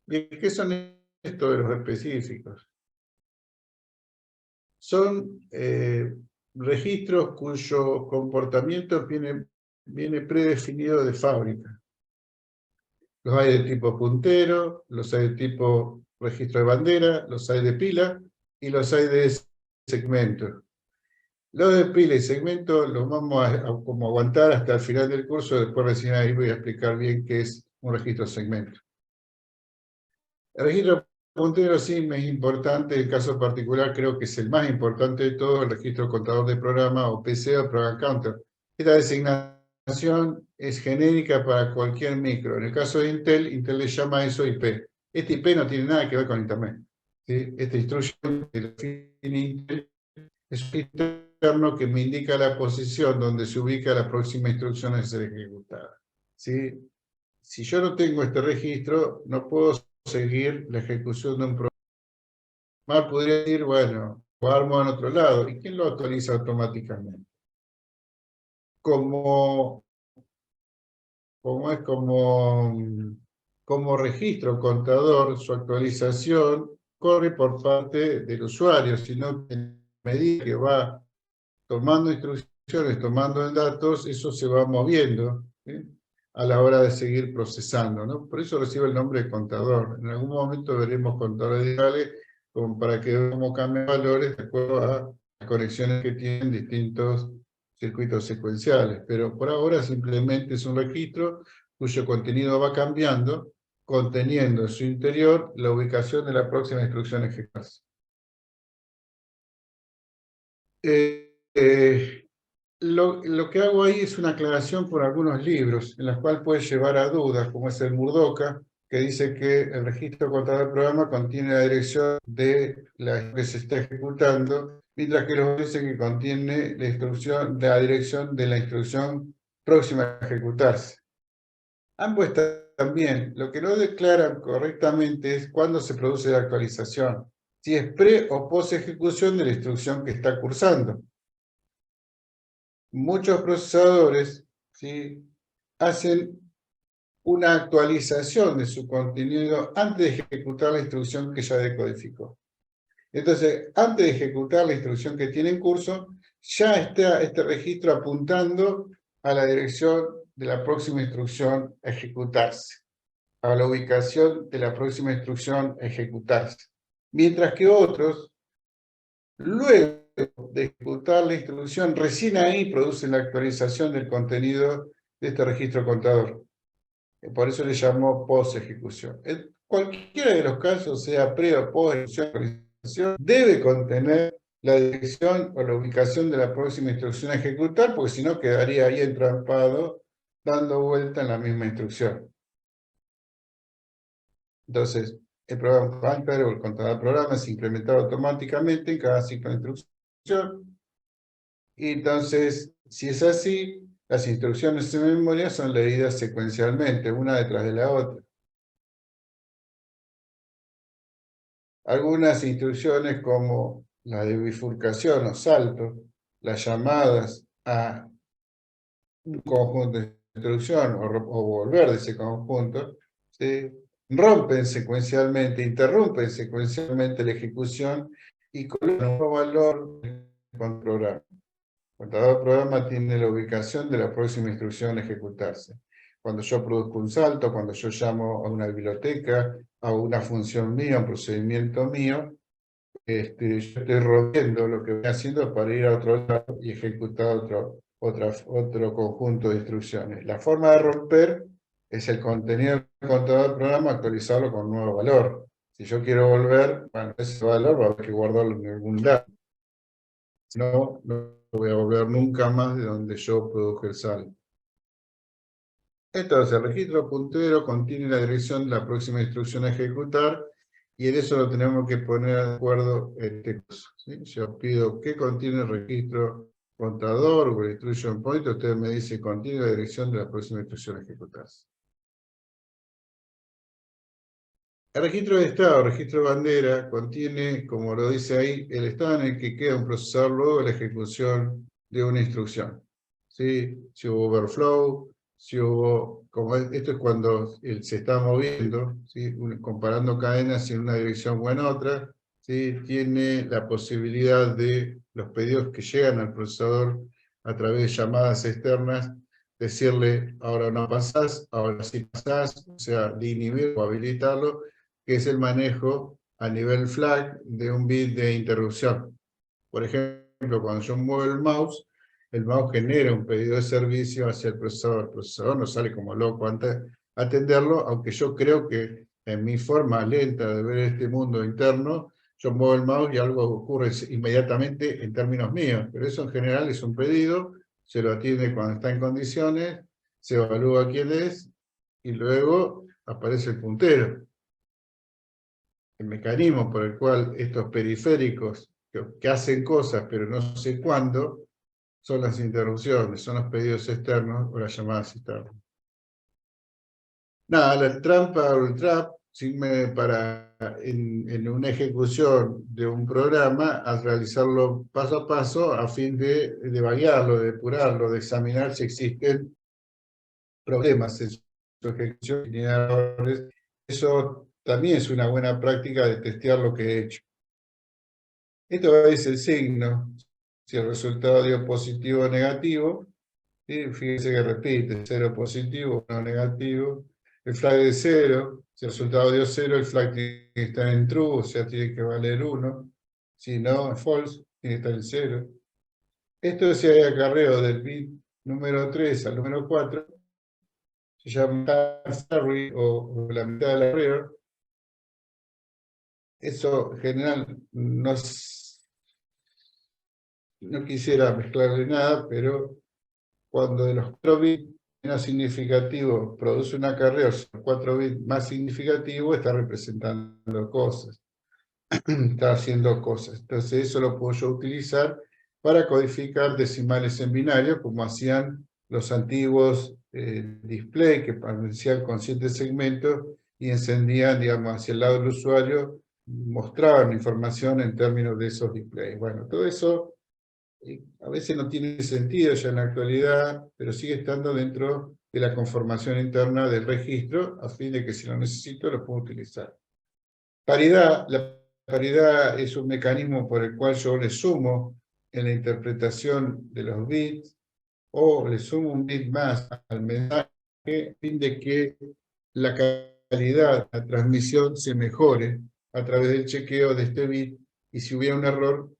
¿Y qué son estos de los específicos? Son registros cuyo comportamiento viene predefinido de fábrica. Los hay de tipo puntero, los hay de tipo registro de bandera, los hay de pila y los hay de segmento. Los de pila y segmento los vamos a como aguantar hasta el final del curso, después recién ahí voy a explicar bien qué es un registro de segmento. El registro puntero sí me es importante, en el caso particular creo que es el más importante de todo, el registro contador de programa o PC o Program Counter. Esta designación es genérica para cualquier micro. En el caso de Intel, Intel le llama eso IP. Este IP no tiene nada que ver con Internet, ¿sí? Esta instrucción que define Intel es un interno que me indica la posición donde se ubica la próxima instrucción a ser ejecutada, ¿sí? Si yo no tengo este registro, no puedo seguir la ejecución de un programa. Mal podría decir, bueno, lo armo en otro lado. ¿Y quién lo actualiza automáticamente? Como, como es como registro contador, su actualización corre por parte del usuario, sino que en medida que va tomando instrucciones, tomando datos, eso se va moviendo, ¿sí? A la hora de seguir procesando, ¿no? Por eso recibe el nombre de contador. En algún momento veremos contadores digitales como para que veamos cómo cambian valores de acuerdo a las conexiones que tienen distintos circuitos secuenciales. Pero por ahora simplemente es un registro cuyo contenido va cambiando, conteniendo en su interior la ubicación de la próxima instrucción ejecutada. Eh, lo que hago ahí es una aclaración por algunos libros, en los cuales puede llevar a dudas, como es el Murdoka, que dice que el registro contador del programa contiene la dirección de la que se está ejecutando, mientras que los dicen que contiene la instrucción, la dirección de la instrucción próxima a ejecutarse. Ambos están bien. Lo que no declaran correctamente es cuándo se produce la actualización, si es pre o post ejecución de la instrucción que está cursando. Muchos procesadores, ¿sí?, hacen una actualización de su contenido antes de ejecutar la instrucción que ya decodificó. Entonces, antes de ejecutar la instrucción que tiene en curso, ya está este registro apuntando a la dirección de la próxima instrucción a ejecutarse, a la ubicación de la próxima instrucción a ejecutarse. Mientras que otros, luego de ejecutar la instrucción, recién ahí producen la actualización del contenido de este registro contador. Por eso le llamó post-ejecución. En cualquiera de los casos, sea pre o post-ejecución, debe contener la dirección o la ubicación de la próxima instrucción a ejecutar, porque si no quedaría ahí entrampado, dando vuelta en la misma instrucción. Entonces, el programa Banker o el contador de programa es implementado automáticamente en cada ciclo de instrucción. Y entonces, si es así, las instrucciones en memoria son leídas secuencialmente, una detrás de la otra. Algunas instrucciones como la de bifurcación o salto, las llamadas a un conjunto de instrucción o volver de ese conjunto, ¿sí?, rompen secuencialmente, interrumpen secuencialmente la ejecución y colocan un nuevo valor con el programa. El contador de programa tiene la ubicación de la próxima instrucción a ejecutarse. Cuando yo produzco un salto, cuando yo llamo a una biblioteca, a una función mía, a un procedimiento mío, yo estoy rompiendo lo que voy haciendo para ir a otro lado y ejecutar otro conjunto de instrucciones. La forma de romper es el contenido del contador del programa, actualizarlo con un nuevo valor. Si yo quiero volver, bueno, ese valor va a haber que guardarlo en algún lado. Si no, no voy a volver nunca más de donde yo produje el salto. Entonces, el registro puntero contiene la dirección de la próxima instrucción a ejecutar, y en eso lo tenemos que poner de acuerdo este curso, ¿sí? Yo pido qué contiene el registro contador o el instruction point, usted me dice contiene la dirección de la próxima instrucción a ejecutarse. El registro de estado, el registro de bandera, contiene, como lo dice ahí, el estado en el que queda un procesador luego de la ejecución de una instrucción, ¿sí? Si hubo overflow, si hubo, esto es cuando se está moviendo, ¿sí?, comparando cadenas en una dirección o en otra, ¿sí?, tiene la posibilidad de los pedidos que llegan al procesador a través de llamadas externas, decirle, ahora no pasás, ahora sí pasás, o sea, de inhibir o habilitarlo, que es el manejo a nivel flag de un bit de interrupción. Por ejemplo, cuando yo muevo el mouse genera un pedido de servicio hacia el procesador no sale como loco antes de atenderlo, aunque yo creo que en mi forma lenta de ver este mundo interno, yo muevo el mouse y algo ocurre inmediatamente en términos míos, pero eso en general es un pedido, se lo atiende cuando está en condiciones, se evalúa quién es, y luego aparece el puntero. El mecanismo por el cual estos periféricos que hacen cosas pero no sé cuándo, son las interrupciones, son los pedidos externos o las llamadas externas. Nada, la trampa o el trap sirve para, en una ejecución de un programa, a realizarlo paso a paso a fin de variarlo, de depurarlo, de examinar si existen problemas en su ejecución. Eso también es una buena práctica de testear lo que he hecho. Esto es el signo, si el resultado dio positivo o negativo, ¿sí? Fíjense que repite, 0 positivo, 1 negativo, el flag de 0, si el resultado dio 0, el flag tiene que estar en true, o sea, tiene que valer 1, si no, en false, tiene que estar en 0. Esto es si hay acarreo del bit número 3 al número 4, se llama carry o la mitad del array. Eso en general no es no quisiera mezclarle nada, pero cuando de los 4 bits menos significativos produce un acarreo, los 4 bits más significativos está representando cosas, está haciendo cosas. Entonces eso lo puedo yo utilizar para codificar decimales en binario, como hacían los antiguos display, que aparecían con 7 segmentos y encendían, digamos, hacia el lado del usuario, mostraban información en términos de esos displays. Bueno, todo eso a veces no tiene sentido ya en la actualidad, pero sigue estando dentro de la conformación interna del registro, a fin de que si lo necesito lo puedo utilizar. Paridad, la paridad es un mecanismo por el cual yo le sumo en la interpretación de los bits, o le sumo un bit más al mensaje, a fin de que la calidad de la transmisión se mejore a través del chequeo de este bit, y si hubiera un error,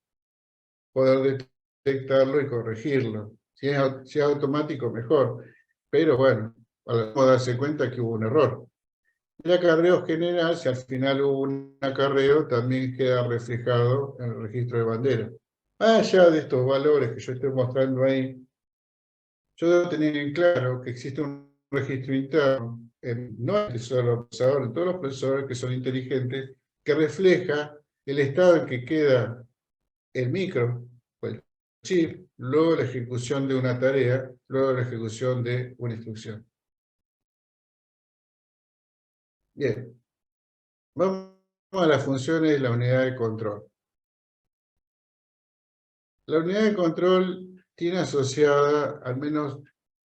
poder detectarlo y corregirlo. Si es automático, mejor. Pero bueno, podemos darse cuenta que hubo un error. El acarreo general, si al final hubo un acarreo, también queda reflejado en el registro de bandera. Más allá de estos valores que yo estoy mostrando ahí, yo debo tener en claro que existe un registro interno, no en solo procesador, en todos los procesadores que son inteligentes, que refleja el estado en que queda el micro, o el chip, luego de la ejecución de una tarea, luego de la ejecución de una instrucción. Bien, vamos a las funciones de la unidad de control. La unidad de control tiene asociada al menos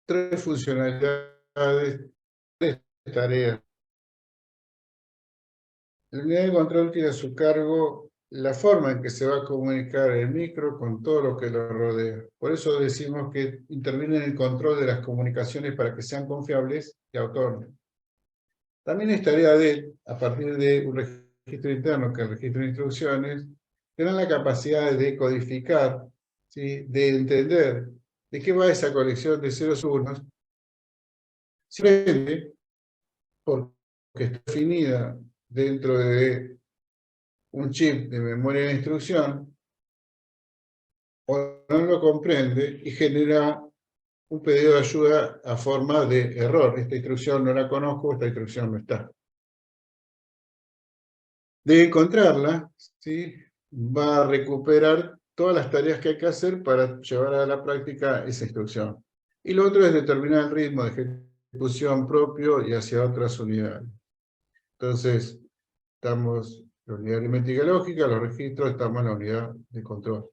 3 funcionalidades, 3 tareas. La unidad de control tiene a su cargo la forma en que se va a comunicar el micro con todo lo que lo rodea. Por eso decimos que interviene en el control de las comunicaciones para que sean confiables y autónomas. También es tarea de él, a partir de un registro interno, que es el registro de instrucciones, tener la capacidad de codificar, ¿sí?, de entender de qué va esa colección de ceros y unos, simplemente porque está definida dentro de un chip de memoria de instrucción, o no lo comprende y genera un pedido de ayuda a forma de error. Esta instrucción no la conozco, esta instrucción no está. De encontrarla, ¿sí?, va a recuperar todas las tareas que hay que hacer para llevar a la práctica esa instrucción. Y lo otro es determinar el ritmo de ejecución propio y hacia otras unidades. Entonces, estamos en la unidad aritmética lógica, los registros, estamos en la unidad de control.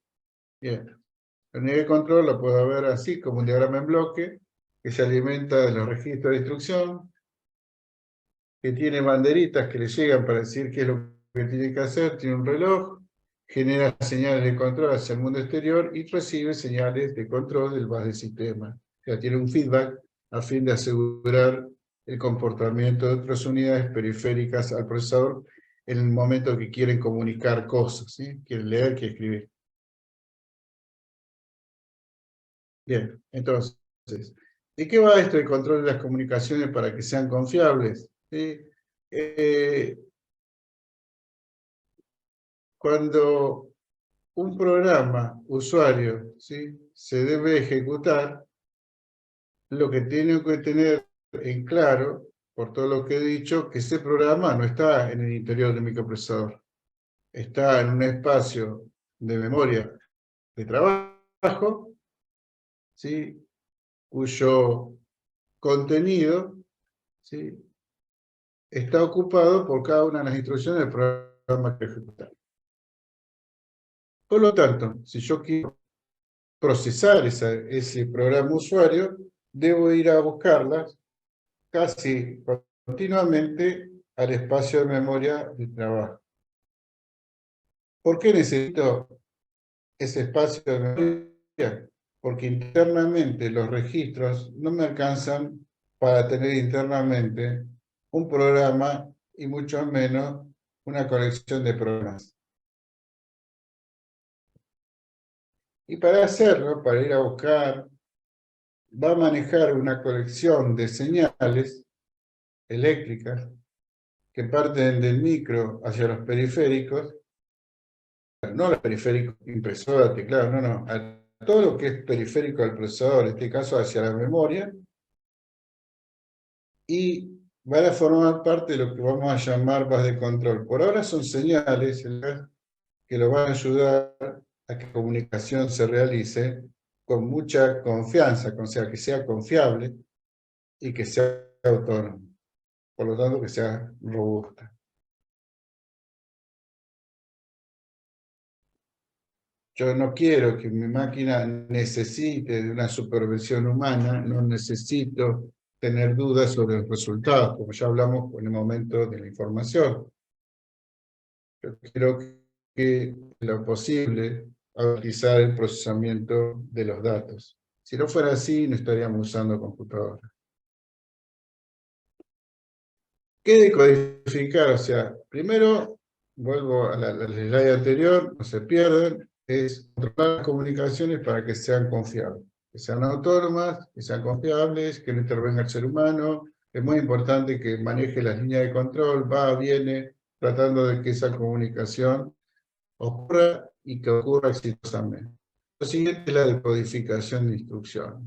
Bien, la unidad de control la puedo ver así, como un diagrama en bloque, que se alimenta de los registros de instrucción, que tiene banderitas que le llegan para decir qué es lo que tiene que hacer, tiene un reloj, genera señales de control hacia el mundo exterior y recibe señales de control del bus del sistema. O sea, tiene un feedback a fin de asegurar el comportamiento de otras unidades periféricas al procesador en el momento que quieren comunicar cosas, ¿sí? Quieren leer, quieren escribir. Bien, entonces, ¿de qué va esto de control de las comunicaciones para que sean confiables? ¿Sí? Cuando un programa usuario, ¿sí?, se debe ejecutar, lo que tiene que tener en claro, por todo lo que he dicho, que ese programa no está en el interior del microprocesador. Está en un espacio de memoria de trabajo, ¿sí?, cuyo contenido, ¿sí?, está ocupado por cada una de las instrucciones del programa que ejecutar. Por lo tanto, si yo quiero procesar ese programa usuario, debo ir a buscarlas casi continuamente al espacio de memoria de trabajo. ¿Por qué necesito ese espacio de memoria? Porque internamente los registros no me alcanzan para tener internamente un programa y mucho menos una colección de programas. Y para hacerlo, para ir a buscar, va a manejar una colección de señales eléctricas que parten del micro hacia los periféricos no a los periféricos, impresora, teclado, no, a todo lo que es periférico al procesador, en este caso hacia la memoria, y van a formar parte de lo que vamos a llamar bus de control. Por ahora son señales que lo van a ayudar a que la comunicación se realice con mucha confianza, o sea, que sea confiable y que sea autónomo. Por lo tanto, que sea robusta. Yo no quiero que mi máquina necesite de una supervisión humana, no necesito tener dudas sobre los resultados, como ya hablamos en el momento de la información. Yo quiero que, en lo posible, automatizar el procesamiento de los datos. Si no fuera así, no estaríamos usando computadoras. ¿Qué decodificar? O sea, primero, vuelvo a la slide anterior, no se pierden, es controlar las comunicaciones para que sean confiables, que sean autónomas, que sean confiables, que no intervenga el ser humano. Es muy importante que maneje las líneas de control, va, viene, tratando de que esa comunicación ocurra y que ocurra exitosamente. Lo siguiente es la decodificación de instrucciones.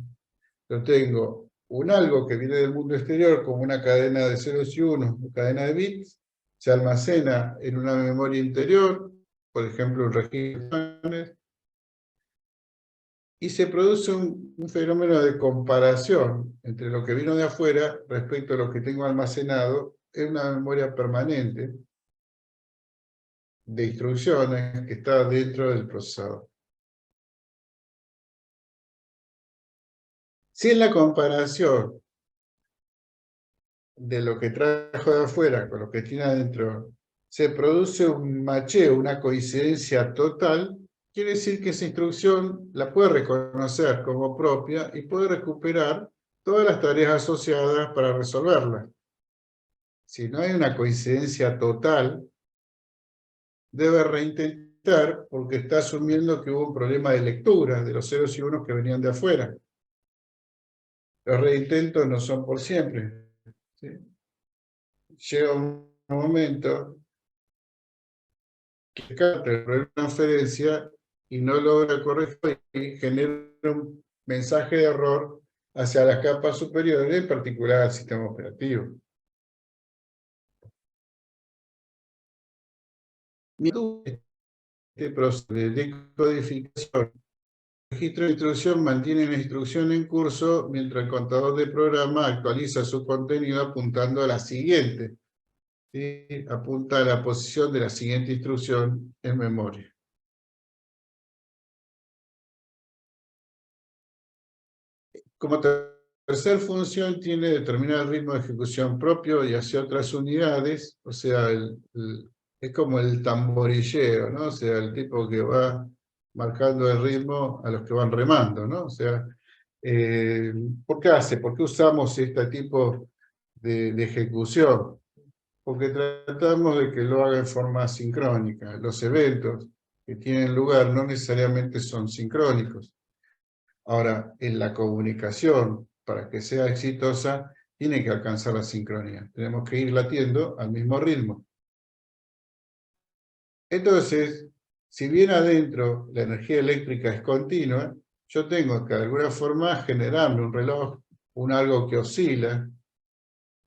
Yo tengo un algo que viene del mundo exterior como una cadena de ceros y unos, una cadena de bits, se almacena en una memoria interior, por ejemplo un registro de instrucciones, y se produce un fenómeno de comparación entre lo que vino de afuera respecto a lo que tengo almacenado en una memoria permanente de instrucciones que está dentro del procesador. Si en la comparación de lo que trajo de afuera con lo que tiene adentro se produce un macheo, una coincidencia total, quiere decir que esa instrucción la puede reconocer como propia y puede recuperar todas las tareas asociadas para resolverla. Si no hay una coincidencia total, debe reintentar porque está asumiendo que hubo un problema de lectura de los ceros y unos que venían de afuera. Los reintentos no son por siempre, ¿sí? Llega un momento que capta el problema de transferencia y no logra corregir y genera un mensaje de error hacia las capas superiores, en particular al sistema operativo. Este proceso de decodificación, el registro de instrucción mantiene la instrucción en curso mientras el contador de programa actualiza su contenido apuntando a la siguiente. ¿Sí? Apunta a la posición de la siguiente instrucción en memoria. Como tercer función tiene determinar el ritmo de ejecución propio y hacia otras unidades, o sea, es como el tamborillero, ¿no? O sea, el tipo que va marcando el ritmo a los que van remando, ¿no? O sea, ¿por qué hace? ¿Por qué usamos este tipo de ejecución? Porque tratamos de que lo haga en forma sincrónica. Los eventos que tienen lugar no necesariamente son sincrónicos. Ahora, en la comunicación, para que sea exitosa, tiene que alcanzar la sincronía. Tenemos que ir latiendo al mismo ritmo. Entonces, si bien adentro la energía eléctrica es continua, yo tengo que de alguna forma generarme un reloj, un algo que oscila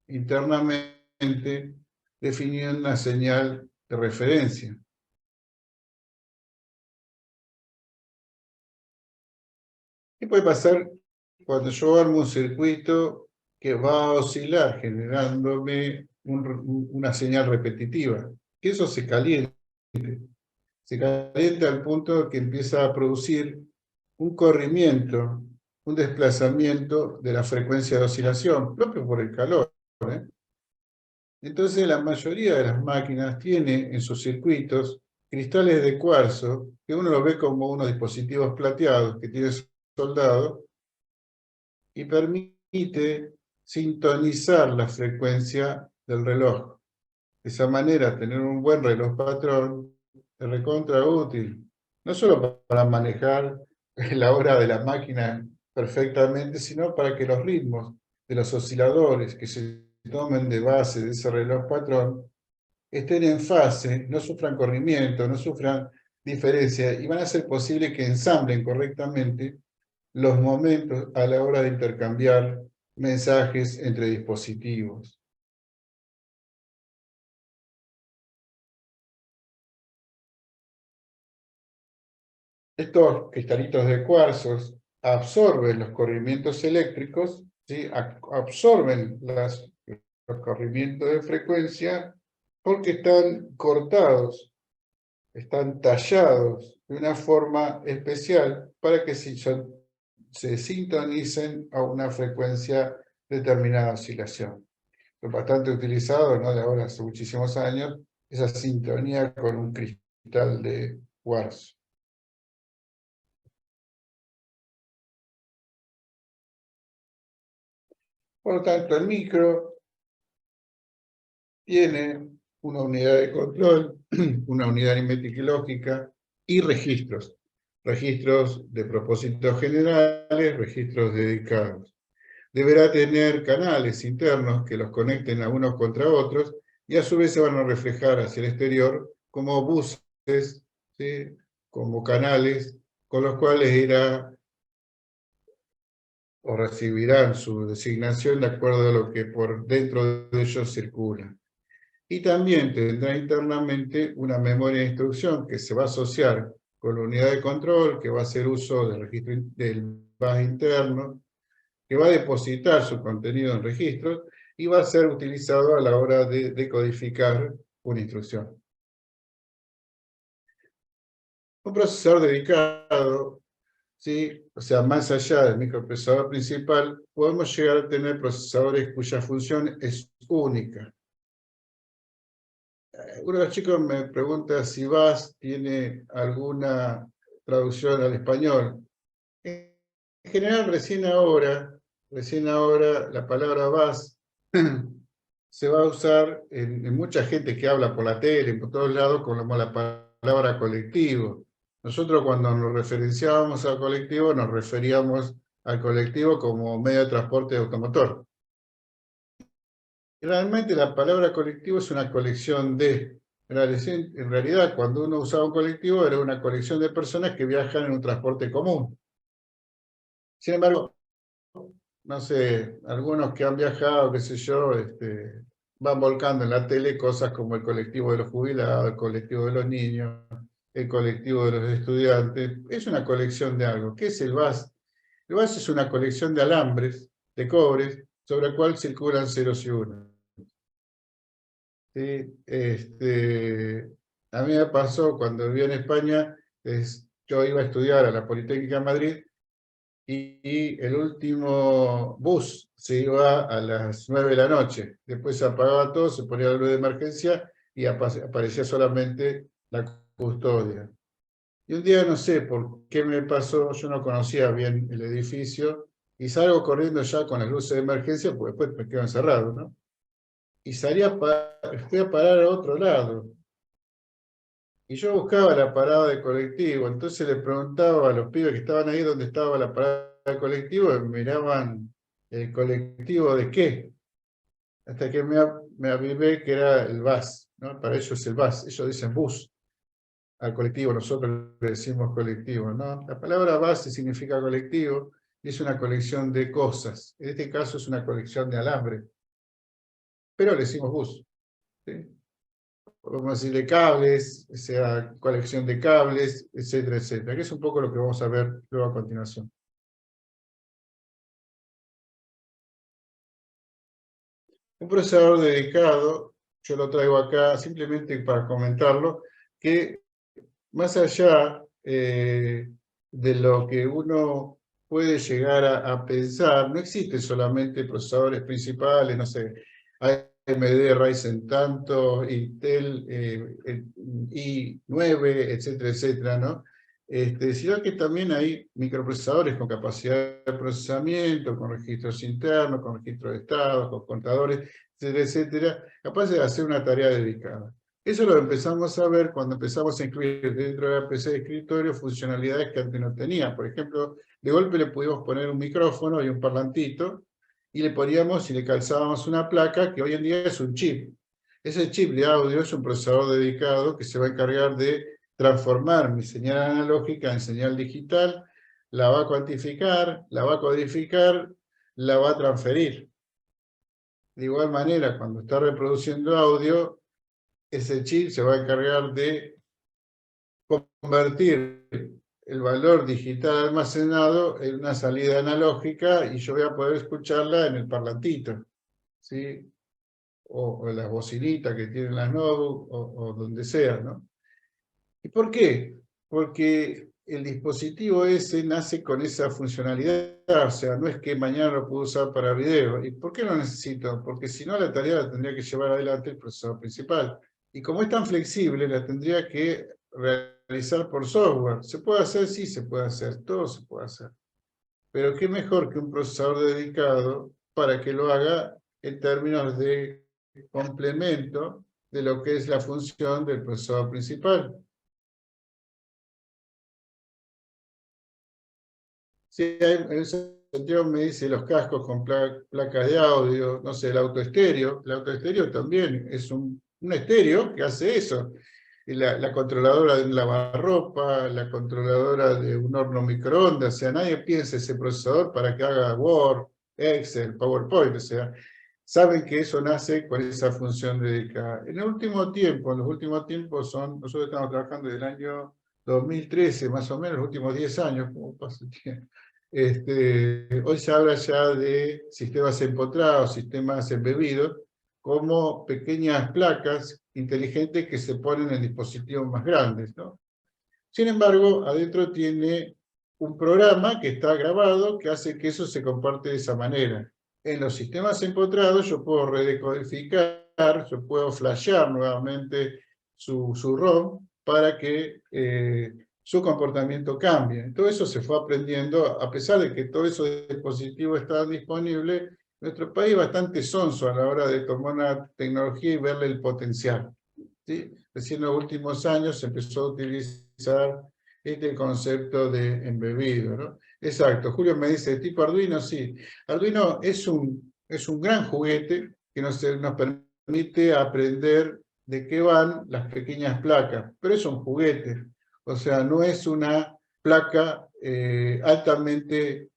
internamente, definiendo una señal de referencia. ¿Qué puede pasar cuando yo armo un circuito que va a oscilar, generándome una señal repetitiva? Que eso se caliente al punto que empieza a producir un corrimiento, un desplazamiento de la frecuencia de oscilación, propio por el calor, ¿eh? Entonces la mayoría de las máquinas tiene en sus circuitos cristales de cuarzo, que uno lo ve como unos dispositivos plateados que tiene soldado, y permite sintonizar la frecuencia del reloj. De esa manera, tener un buen reloj patrón es recontra útil, no solo para manejar la hora de la máquina perfectamente, sino para que los ritmos de los osciladores que se tomen de base de ese reloj patrón estén en fase, no sufran corrimiento, no sufran diferencia y van a hacer posible que ensamblen correctamente los momentos a la hora de intercambiar mensajes entre dispositivos. Estos cristalitos de cuarzos absorben los corrimientos eléctricos, ¿sí? Absorben los corrimientos de frecuencia porque están cortados, están tallados de una forma especial para que se sintonicen a una frecuencia determinada de oscilación. Es bastante utilizado, ¿no? De ahora hace muchísimos años, esa sintonía con un cristal de cuarzo. Por lo tanto, el micro tiene una unidad de control, una unidad aritmética y lógica y registros. Registros de propósitos generales, registros dedicados. Deberá tener canales internos que los conecten a unos contra otros y a su vez se van a reflejar hacia el exterior como buses, ¿sí? Como canales con los cuales irá o recibirán su designación de acuerdo a lo que por dentro de ellos circula. Y también tendrá internamente una memoria de instrucción que se va a asociar con la unidad de control, que va a hacer uso del registro del bus interno, que va a depositar su contenido en registros y va a ser utilizado a la hora de decodificar una instrucción. Un procesador dedicado, ¿sí? O sea, más allá del microprocesador principal, podemos llegar a tener procesadores cuya función es única. Uno de los chicos me pregunta si VAS tiene alguna traducción al español. En general, recién ahora, la palabra VAS se va a usar en mucha gente que habla por la tele, por todos lados, como la palabra colectivo. Nosotros cuando nos referenciábamos al colectivo, nos referíamos al colectivo como medio de transporte automotor. Realmente la palabra colectivo es una colección de... En realidad, cuando uno usaba un colectivo, era una colección de personas que viajan en un transporte común. Sin embargo, no sé, algunos que han viajado, qué sé yo, van volcando en la tele cosas como el colectivo de los jubilados, el colectivo de los niños, el colectivo de los estudiantes. Es una colección de algo. ¿Qué es el VAS? El VAS es una colección de alambres, de cobres, sobre el cual circulan ceros y unos. ¿Sí? A mí me pasó cuando viví en España, yo iba a estudiar a la Politécnica de Madrid y el último bus se iba a las 9 de la noche. Después se apagaba todo, se ponía la luz de emergencia y aparecía solamente la custodia. Y un día no sé por qué me pasó, yo no conocía bien el edificio y salgo corriendo ya con las luces de emergencia, porque después me quedo encerrado, ¿no? Y fui a parar a otro lado. Y yo buscaba la parada de colectivo, entonces le preguntaba a los pibes que estaban ahí dónde estaba la parada de colectivo, y miraban el colectivo de qué, hasta que me avivé que era el bus, ¿no? Para ellos es el bus, ellos dicen bus al colectivo, nosotros le decimos colectivo, ¿no? La palabra base significa colectivo y es una colección de cosas, en este caso es una colección de alambre, pero le decimos bus, ¿sí? Podemos decir de cables, sea colección de cables, etcétera, etcétera, que es un poco lo que vamos a ver luego a continuación. Un procesador dedicado, yo lo traigo acá simplemente para comentarlo, que más allá de lo que uno puede llegar a pensar, no existen solamente procesadores principales, no sé, AMD Ryzen tanto, Intel i9, etcétera, etcétera, ¿no? Sino que también hay microprocesadores con capacidad de procesamiento, con registros internos, con registros de estados, con contadores, etcétera, etcétera, capaces de hacer una tarea dedicada. Eso lo empezamos a ver cuando empezamos a incluir dentro de la PC de escritorio funcionalidades que antes no tenía. Por ejemplo, de golpe le pudimos poner un micrófono y un parlantito, y le poníamos y le calzábamos una placa que hoy en día es un chip. Ese chip de audio es un procesador dedicado que se va a encargar de transformar mi señal analógica en señal digital, la va a cuantificar, la va a codificar, la va a transferir. De igual manera, cuando está reproduciendo audio, ese chip se va a encargar de convertir el valor digital almacenado en una salida analógica y yo voy a poder escucharla en el parlantito, ¿sí? O las bocinitas que tienen las notebooks o donde sea, ¿no? ¿Y por qué? Porque el dispositivo ese nace con esa funcionalidad, o sea, no es que mañana lo puedo usar para video. ¿Y por qué lo necesito? Porque si no la tarea la tendría que llevar adelante el procesador principal. Y como es tan flexible, la tendría que realizar por software. ¿Se puede hacer? Sí, se puede hacer. Todo se puede hacer. Pero qué mejor que un procesador dedicado para que lo haga en términos de complemento de lo que es la función del procesador principal. Sí, en ese sentido me dice los cascos con placas de audio, no sé, el autoestéreo. El autoestéreo también es un estéreo que hace eso. Y la controladora de un lavarropa, la controladora de un horno microondas, o sea, nadie piensa ese procesador para que haga Word, Excel, PowerPoint, o sea, saben que eso nace con esa función dedicada. En los últimos tiempos nosotros estamos trabajando desde el año 2013, más o menos, los últimos 10 años, como pasa el tiempo. Hoy se habla ya de sistemas empotrados, sistemas embebidos, como pequeñas placas inteligentes que se ponen en dispositivos más grandes, ¿no? Sin embargo, adentro tiene un programa que está grabado que hace que eso se comparte de esa manera. En los sistemas empotrados yo puedo redecodificar, yo puedo flashear nuevamente su ROM para que su comportamiento cambie. Todo eso se fue aprendiendo, a pesar de que todos esos dispositivos estaban disponibles, nuestro país es bastante sonso a la hora de tomar una tecnología y verle el potencial, ¿sí? Recién en los últimos años se empezó a utilizar este concepto de embebido, ¿no? Exacto, Julio me dice, ¿tipo Arduino? Sí. Arduino es un gran juguete que nos permite aprender de qué van las pequeñas placas, pero es un juguete, o sea, no es una placa altamente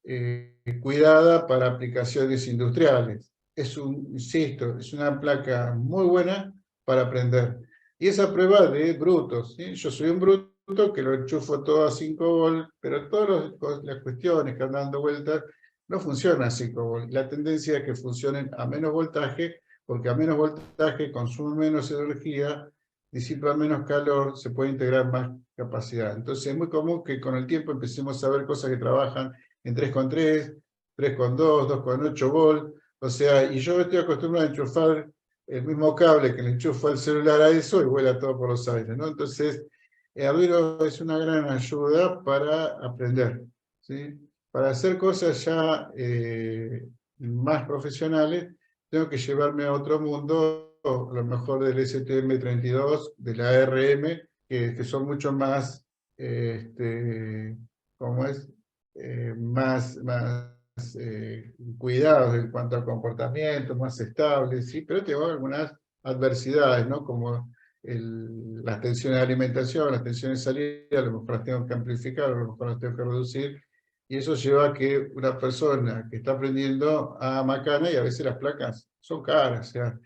cuidada para aplicaciones industriales. Insisto, es una placa muy buena para aprender. Y esa prueba de brutos, ¿sí? Yo soy un bruto que lo enchufo todo a 5 volts, pero todas las cuestiones que andan dando vueltas no funcionan a 5 volts. La tendencia es que funcionen a menos voltaje, porque a menos voltaje consume menos energía, disipa menos calor, se puede integrar más capacidad. Entonces es muy común que con el tiempo empecemos a ver cosas que trabajan en 3,3, 3,2, 2,8 volts, o sea, y yo estoy acostumbrado a enchufar el mismo cable que le enchufa el celular a eso y vuela todo por los aires, ¿no? Entonces, Arduino es una gran ayuda para aprender, ¿sí? Para hacer cosas ya más profesionales, tengo que llevarme a otro mundo, a lo mejor del STM32, de la ARM, que son mucho más, ¿cómo es? Más cuidados en cuanto al comportamiento, más estables, ¿sí? Pero tengo algunas adversidades, ¿no? Como las tensiones de alimentación, las tensiones de salida, a lo mejor las tengo que amplificar, a lo mejor las tengo que reducir, y eso lleva a que una persona que está aprendiendo a macana, y a veces las placas son caras, o sea,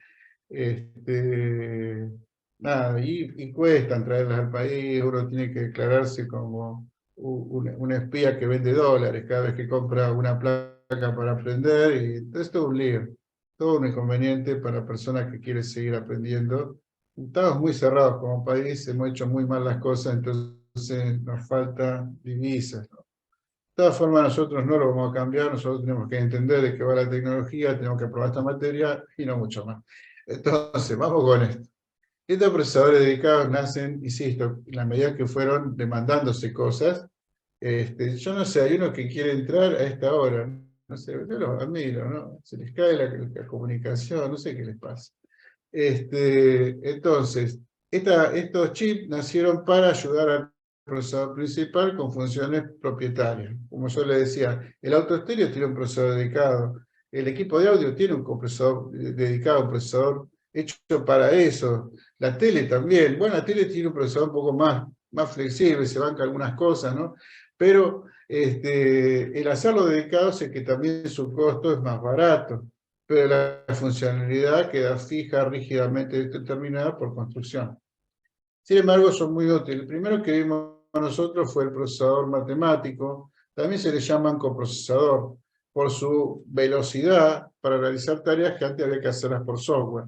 nada, y cuestan traerlas al país, uno tiene que declararse como un espía que vende dólares cada vez que compra una placa para aprender, y es todo un lío, todo un inconveniente para personas que quieren seguir aprendiendo. Estamos muy cerrados como país, hemos hecho muy mal las cosas, entonces nos falta divisas, ¿no? De todas formas, nosotros no lo vamos a cambiar, nosotros tenemos que entender de qué va la tecnología, tenemos que probar esta materia y no mucho más. Entonces, vamos con esto. Estos procesadores dedicados nacen, insisto, en la medida que fueron demandándose cosas. Yo no sé, hay uno que quiere entrar a esta hora, no sé, yo los admiro, ¿no? Se les cae la comunicación, no sé qué les pasa. Entonces, estos chips nacieron para ayudar al procesador principal con funciones propietarias. Como yo le decía, el autoestéreo tiene un procesador dedicado, el equipo de audio tiene un compresor dedicado, un procesador hecho para eso, la tele también. Bueno, la tele tiene un procesador un poco más flexible, se banca algunas cosas, ¿no? Pero el hacerlo dedicado hace que también su costo es más barato, pero la funcionalidad queda fija, rígidamente determinada por construcción. Sin embargo, son muy útiles. El primero que vimos nosotros fue el procesador matemático, también se le llaman coprocesador, por su velocidad para realizar tareas que antes había que hacerlas por software.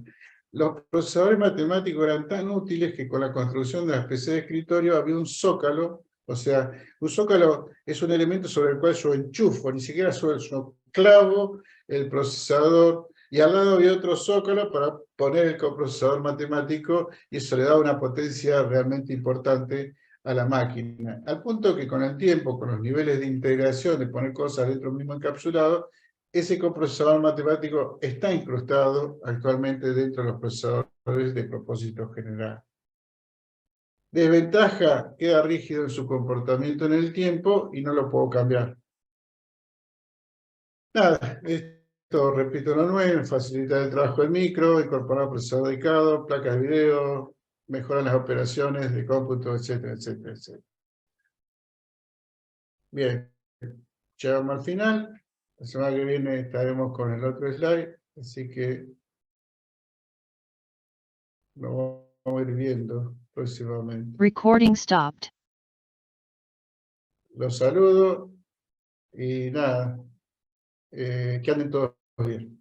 Los procesadores matemáticos eran tan útiles que con la construcción de las PC de escritorio había un zócalo, o sea, un zócalo es un elemento sobre el cual yo enchufo, ni siquiera yo clavo el procesador, y al lado había otro zócalo para poner el coprocesador matemático, y eso le da una potencia realmente importante a la máquina, al punto que con el tiempo, con los niveles de integración, de poner cosas dentro del mismo encapsulado, ese coprocesador matemático está incrustado actualmente dentro de los procesadores de propósito general. Desventaja, queda rígido en su comportamiento en el tiempo y no lo puedo cambiar. Nada, esto repito lo nuevo, facilitar el trabajo del micro, incorporar procesador dedicado, placas de video, mejorar las operaciones de cómputo, etcétera, etcétera, etcétera. Bien, llegamos al final. La semana que viene estaremos con el otro slide, así que lo vamos a ir viendo próximamente. Recording stopped. Los saludo y nada, que anden todos bien.